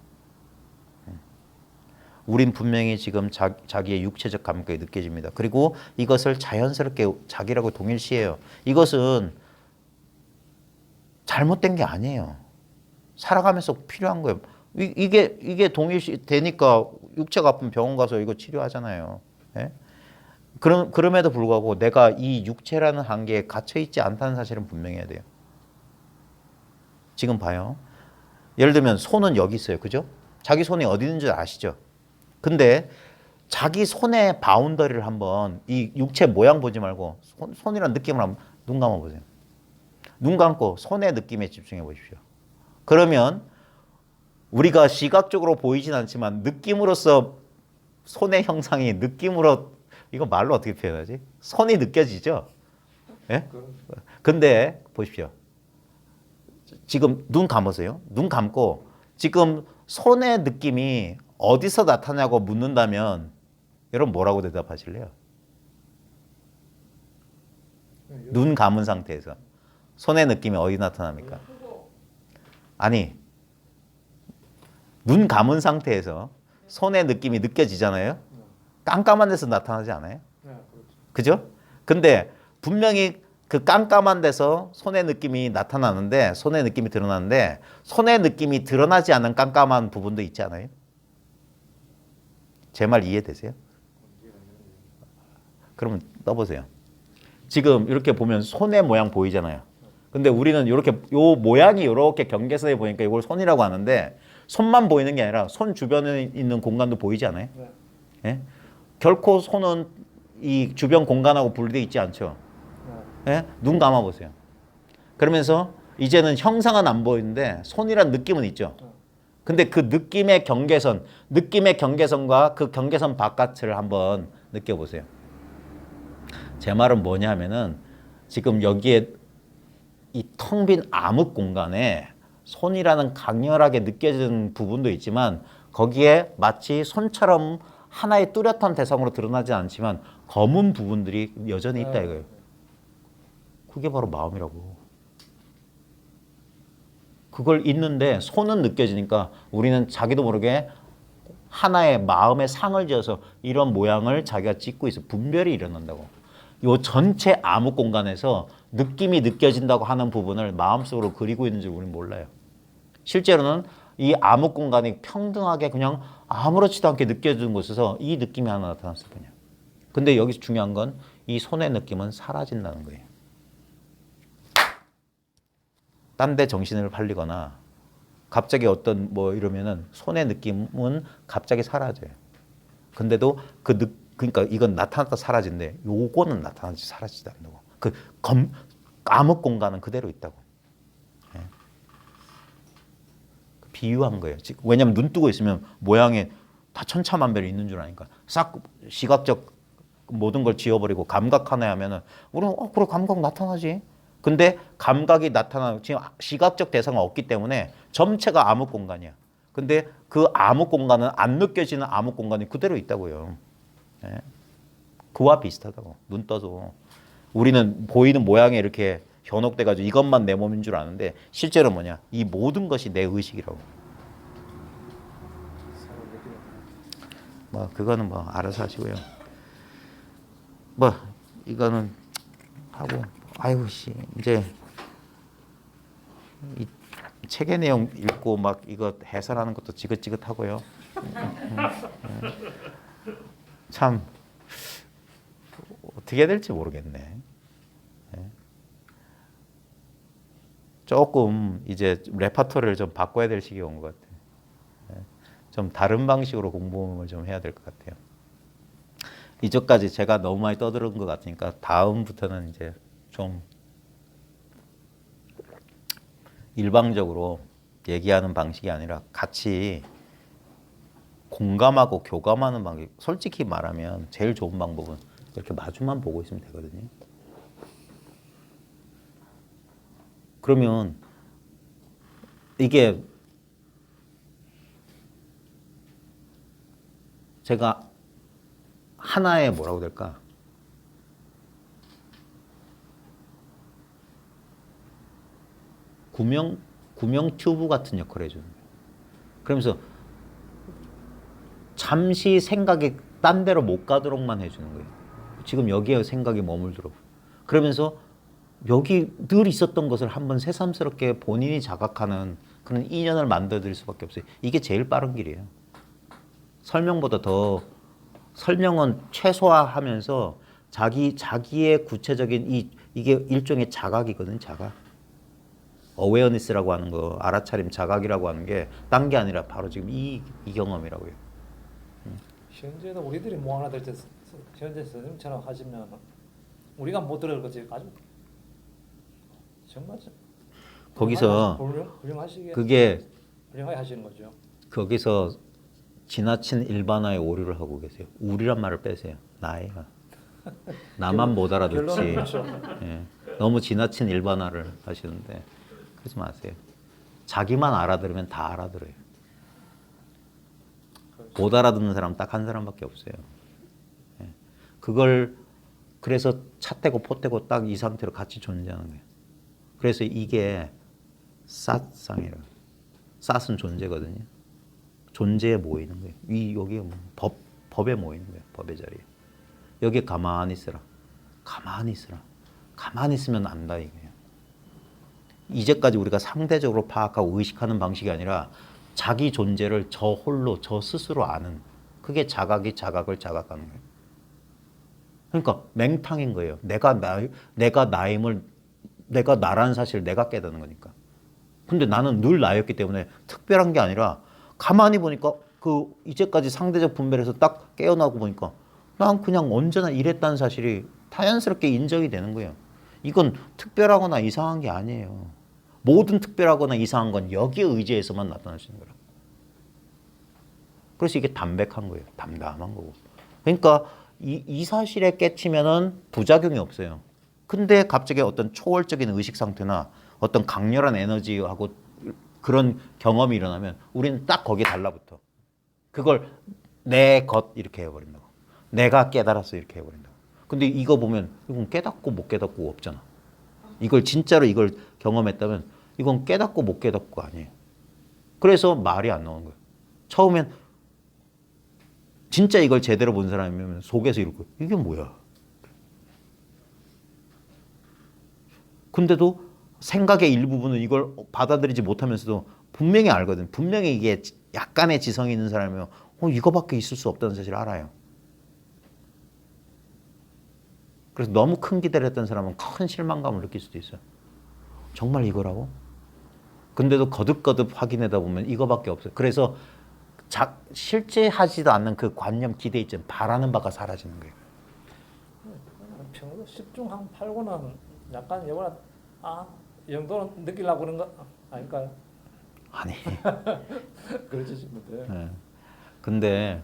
우린 분명히 지금 자기의 육체적 감각이 느껴집니다. 그리고 이것을 자연스럽게 자기라고 동일시해요. 이것은 잘못된 게 아니에요. 살아가면서 필요한 거예요. 이게 동일시 되니까 육체가 아프면 병원 가서 이거 치료하잖아요. 예? 그럼에도 불구하고 내가 이 육체라는 한계에 갇혀 있지 않다는 사실은 분명해야 돼요. 지금 봐요. 예를 들면 손은 여기 있어요. 그죠? 자기 손이 어디 있는 줄 아시죠? 근데 자기 손의 바운더리를 한번 이 육체 모양 보지 말고 손이란 느낌을 한번 눈 감아 보세요. 눈 감고 손의 느낌에 집중해 보십시오. 그러면 우리가 시각적으로 보이진 않지만 느낌으로서 손의 형상이 느낌으로 이거 말로 어떻게 표현하지? 손이 느껴지죠? 예? 근데 보십시오. 지금 눈 감으세요. 눈 감고 지금 손의 느낌이 어디서 나타나냐고 묻는다면 여러분 뭐라고 대답하실래요? 눈 감은 상태에서 손의 느낌이 어디 나타납니까? 아니, 눈 감은 상태에서 손의 느낌이 느껴지잖아요. 깜깜한 데서 나타나지 않아요? 그죠? 근데 분명히 그 깜깜한 데서 손의 느낌이 나타나는데, 손의 느낌이 드러나는데, 손의 느낌이 드러나지 않은 깜깜한 부분도 있지 않아요? 제 말 이해되세요? 그러면 떠보세요. 지금 이렇게 보면 손의 모양 보이잖아요. 근데 우리는 이렇게 요 모양이 이렇게 경계선에 보니까 이걸 손이라고 하는데, 손만 보이는 게 아니라 손 주변에 있는 공간도 보이지 않아요? 예? 결코 손은 이 주변 공간하고 분리되어 있지 않죠. 예? 눈 감아 보세요. 그러면서 이제는 형상은 안 보이는데 손이란 느낌은 있죠. 근데 그 느낌의 경계선과 그 경계선 바깥을 한번 느껴보세요. 제 말은 뭐냐 하면은 지금 여기에 이 텅 빈 암흑 공간에 손이라는 강렬하게 느껴지는 부분도 있지만 거기에 마치 손처럼 하나의 뚜렷한 대상으로 드러나지 않지만 검은 부분들이 여전히 있다 이거예요. 그게 바로 마음이라고. 그걸 있는데 손은 느껴지니까 우리는 자기도 모르게 하나의 마음의 상을 지어서 이런 모양을 자기가 찍고 있어. 분별이 일어난다고. 이 전체 암흑 공간에서 느낌이 느껴진다고 하는 부분을 마음속으로 그리고 있는 줄 우리는 몰라요. 실제로는 이 암흑 공간이 평등하게 그냥 아무렇지도 않게 느껴지는 곳에서 이 느낌이 하나 나타났을 뿐이야. 근데 여기서 중요한 건 이 손의 느낌은 사라진다는 거예요. 딴 데 정신을 팔리거나 갑자기 어떤 뭐 이러면은 손의 느낌은 갑자기 사라져요. 근데도 그러니까 이건 나타났다 사라진대. 요거는 나타나지 사라지지 않는다고. 암흑 공간은 그대로 있다고. 예. 비유한 거예요. 왜냐면 눈 뜨고 있으면 모양에 다 천차만별이 있는 줄 아니까. 싹 시각적 모든 걸 지워버리고 감각 하나에 하면은 우리는 그래 감각 나타나지. 근데 감각이 나타나는 지금 시각적 대상은 없기 때문에 전체가 암흑 공간이야. 근데 그 암흑 공간은 안 느껴지는 암흑 공간이 그대로 있다고요. 예. 그와 비슷하다고. 눈 떠도 우리는 보이는 모양에 이렇게 현혹돼가지고 이것만 내 몸인 줄 아는데 실제로 뭐냐? 이 모든 것이 내 의식이라고. 뭐 그거는 뭐 알아서 하시고요. 뭐 이거는 하고. 아이고 씨 이제 이 책의 내용 읽고 막 이거 해설하는 것도 지긋지긋하고요. 참 어떻게 해야 될지 모르겠네. 조금 이제 레퍼토리를 좀 바꿔야 될 시기가 온 것 같아요. 좀 다른 방식으로 공부를 좀 해야 될 것 같아요. 이전까지 제가 너무 많이 떠드는 것 같으니까 다음부터는 이제 좀 일방적으로 얘기하는 방식이 아니라 같이 공감하고 교감하는 방식. 솔직히 말하면 제일 좋은 방법은 이렇게 마주만 보고 있으면 되거든요. 그러면 이게 제가 하나의 뭐라고 될까? 구명 튜브 같은 역할을 해주는 거예요. 그러면서 잠시 생각이 딴 데로 못 가도록만 해주는 거예요. 지금 여기에 생각이 머물도록. 그러면서 여기 늘 있었던 것을 한번 새삼스럽게 본인이 자각하는 그런 인연을 만들어드릴 수밖에 없어요. 이게 제일 빠른 길이에요. 설명보다 더 설명은 최소화하면서 자기의 구체적인 이게 일종의 자각이거든, 자각. 어웨어니스라고 하는 거, 알아차림, 자각이라고 하는 게 딴 게 아니라 바로 지금 이 경험이라고요. 현재는 우리들이 뭐 하나 될 때 현재 선생님처럼 하시면 우리가 못 들을 거지 아주 정말 거기서 훌륭하시게 그게 훌륭하게 하시는 거죠. 거기서 지나친 일반화의 오류를 하고 계세요. 우리란 말을 빼세요. 나예가. 나만 못 알아듣지. 결론은 그렇죠. 예. 너무 지나친 일반화를 하시는데 그러지 마세요. 자기만 알아들으면 다 알아들어요. 못 알아듣는 사람 딱 한 사람밖에 없어요. 예. 그걸 그래서 차 떼고 포 떼고 딱 이 상태로 같이 존재하는 거예요. 그래서 이게 삿상이라고. 삿은 존재거든요. 존재에 모이는 거예요. 여기에 법에 모이는 거예요. 법의 자리에. 여기에 가만히 있으라. 가만히 있으라. 가만히 있으면 안다 이거예요. 이제까지 우리가 상대적으로 파악하고 의식하는 방식이 아니라 자기 존재를 저 홀로 저 스스로 아는 그게 자각이 자각을 자각하는 거예요. 그러니까 맹탕인 거예요. 내가 나임을 내가 나라는 사실을 내가 깨닫는 거니까. 근데 나는 늘 나였기 때문에 특별한 게 아니라 가만히 보니까 그 이제까지 상대적 분별에서 딱 깨어나고 보니까 난 그냥 언제나 이랬다는 사실이 자연스럽게 인정이 되는 거예요. 이건 특별하거나 이상한 게 아니에요. 모든 특별하거나 이상한 건 여기에 의지해서만 나타날 수 있는 거라. 그래서 이게 담백한 거예요. 담담한 거고. 그러니까 이 사실에 깨치면은 부작용이 없어요. 근데 갑자기 어떤 초월적인 의식 상태나 어떤 강렬한 에너지하고 그런 경험이 일어나면 우리는 딱 거기에 달라붙어. 그걸 내 것 이렇게 해버린다고. 내가 깨달았어 이렇게 해버린다고. 근데 이거 보면 이건 깨닫고 못 깨닫고 없잖아. 이걸 진짜로 이걸 경험했다면 이건 깨닫고 못 깨닫고 아니에요. 그래서 말이 안 나오는 거예요. 처음엔 진짜 이걸 제대로 본 사람이면 속에서 이러고 이게 뭐야. 근데도 생각의 일부분은 이걸 받아들이지 못하면서도 분명히 알거든. 분명히 이게 약간의 지성이 있는 사람이면 이거밖에 있을 수 없다는 사실을 알아요. 그래서 너무 큰 기대를 했던 사람은 큰 실망감을 느낄 수도 있어요. 정말 이거라고? 근데도 거듭거듭 확인하다 보면 이거밖에 없어요. 그래서 실제 하지도 않는 그 관념, 기대 있잖아요. 바라는 바가 사라지는 거예요. 평소 10중 한 8구는 약간 여보나 이 정도는 느끼려고 그런 거 아닐까요? 아니. 그러지 못해. 네. 근데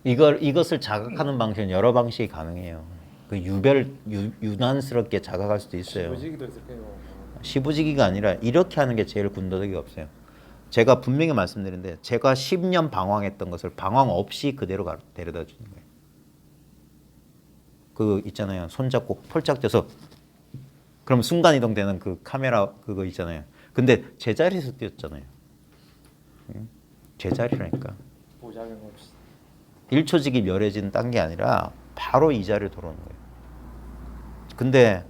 이것을 자각하는 방식은 여러 방식이 가능해요. 그 유난스럽게 자각할 수도 있어요. 시부지기도 있을 거예요. 시부지기가 아니라 이렇게 하는 게 제일 군더더기가 없어요. 제가 분명히 말씀드리는데 제가 10년 방황했던 것을 방황 없이 그대로 데려다 주는 거예요. 그 있잖아요. 손잡고 폴짝 떼서 그럼 순간이동되는 그 카메라 그거 있잖아요. 근데 제자리에서 뛰었잖아요. 제자리라니까. 부작용 없이. 1초직이 멸해진 딴 게 아니라 바로 이 자리로 돌아오는 거예요. 근데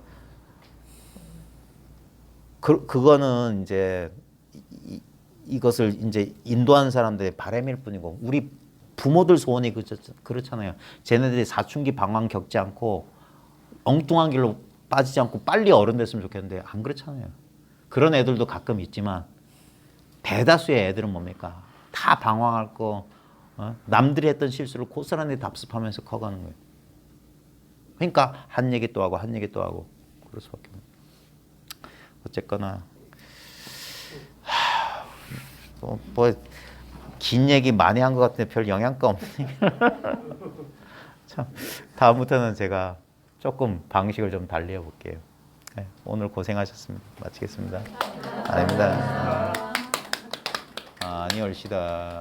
그거는 이제 이것을 이제 인도하는 사람들의 바람일 뿐이고 우리 부모들 소원이 그렇잖아요. 쟤네들이 사춘기 방황 겪지 않고 엉뚱한 길로 빠지지 않고 빨리 어른 됐으면 좋겠는데 안 그렇잖아요. 그런 애들도 가끔 있지만 대다수의 애들은 뭡니까? 다 방황할 거 남들이 했던 실수를 고스란히 답습하면서 커가는 거예요. 그러니까 한 얘기 또 하고 한 얘기 또 하고 그럴 수밖에 없어요. 어쨌거나 긴 얘기 많이 한 것 같은데 별 영향가 없는 참 다음부터는 제가 조금 방식을 좀 달리 해볼게요. 네, 오늘 고생하셨습니다. 마치겠습니다. 아닙니다. 아니 얼시다.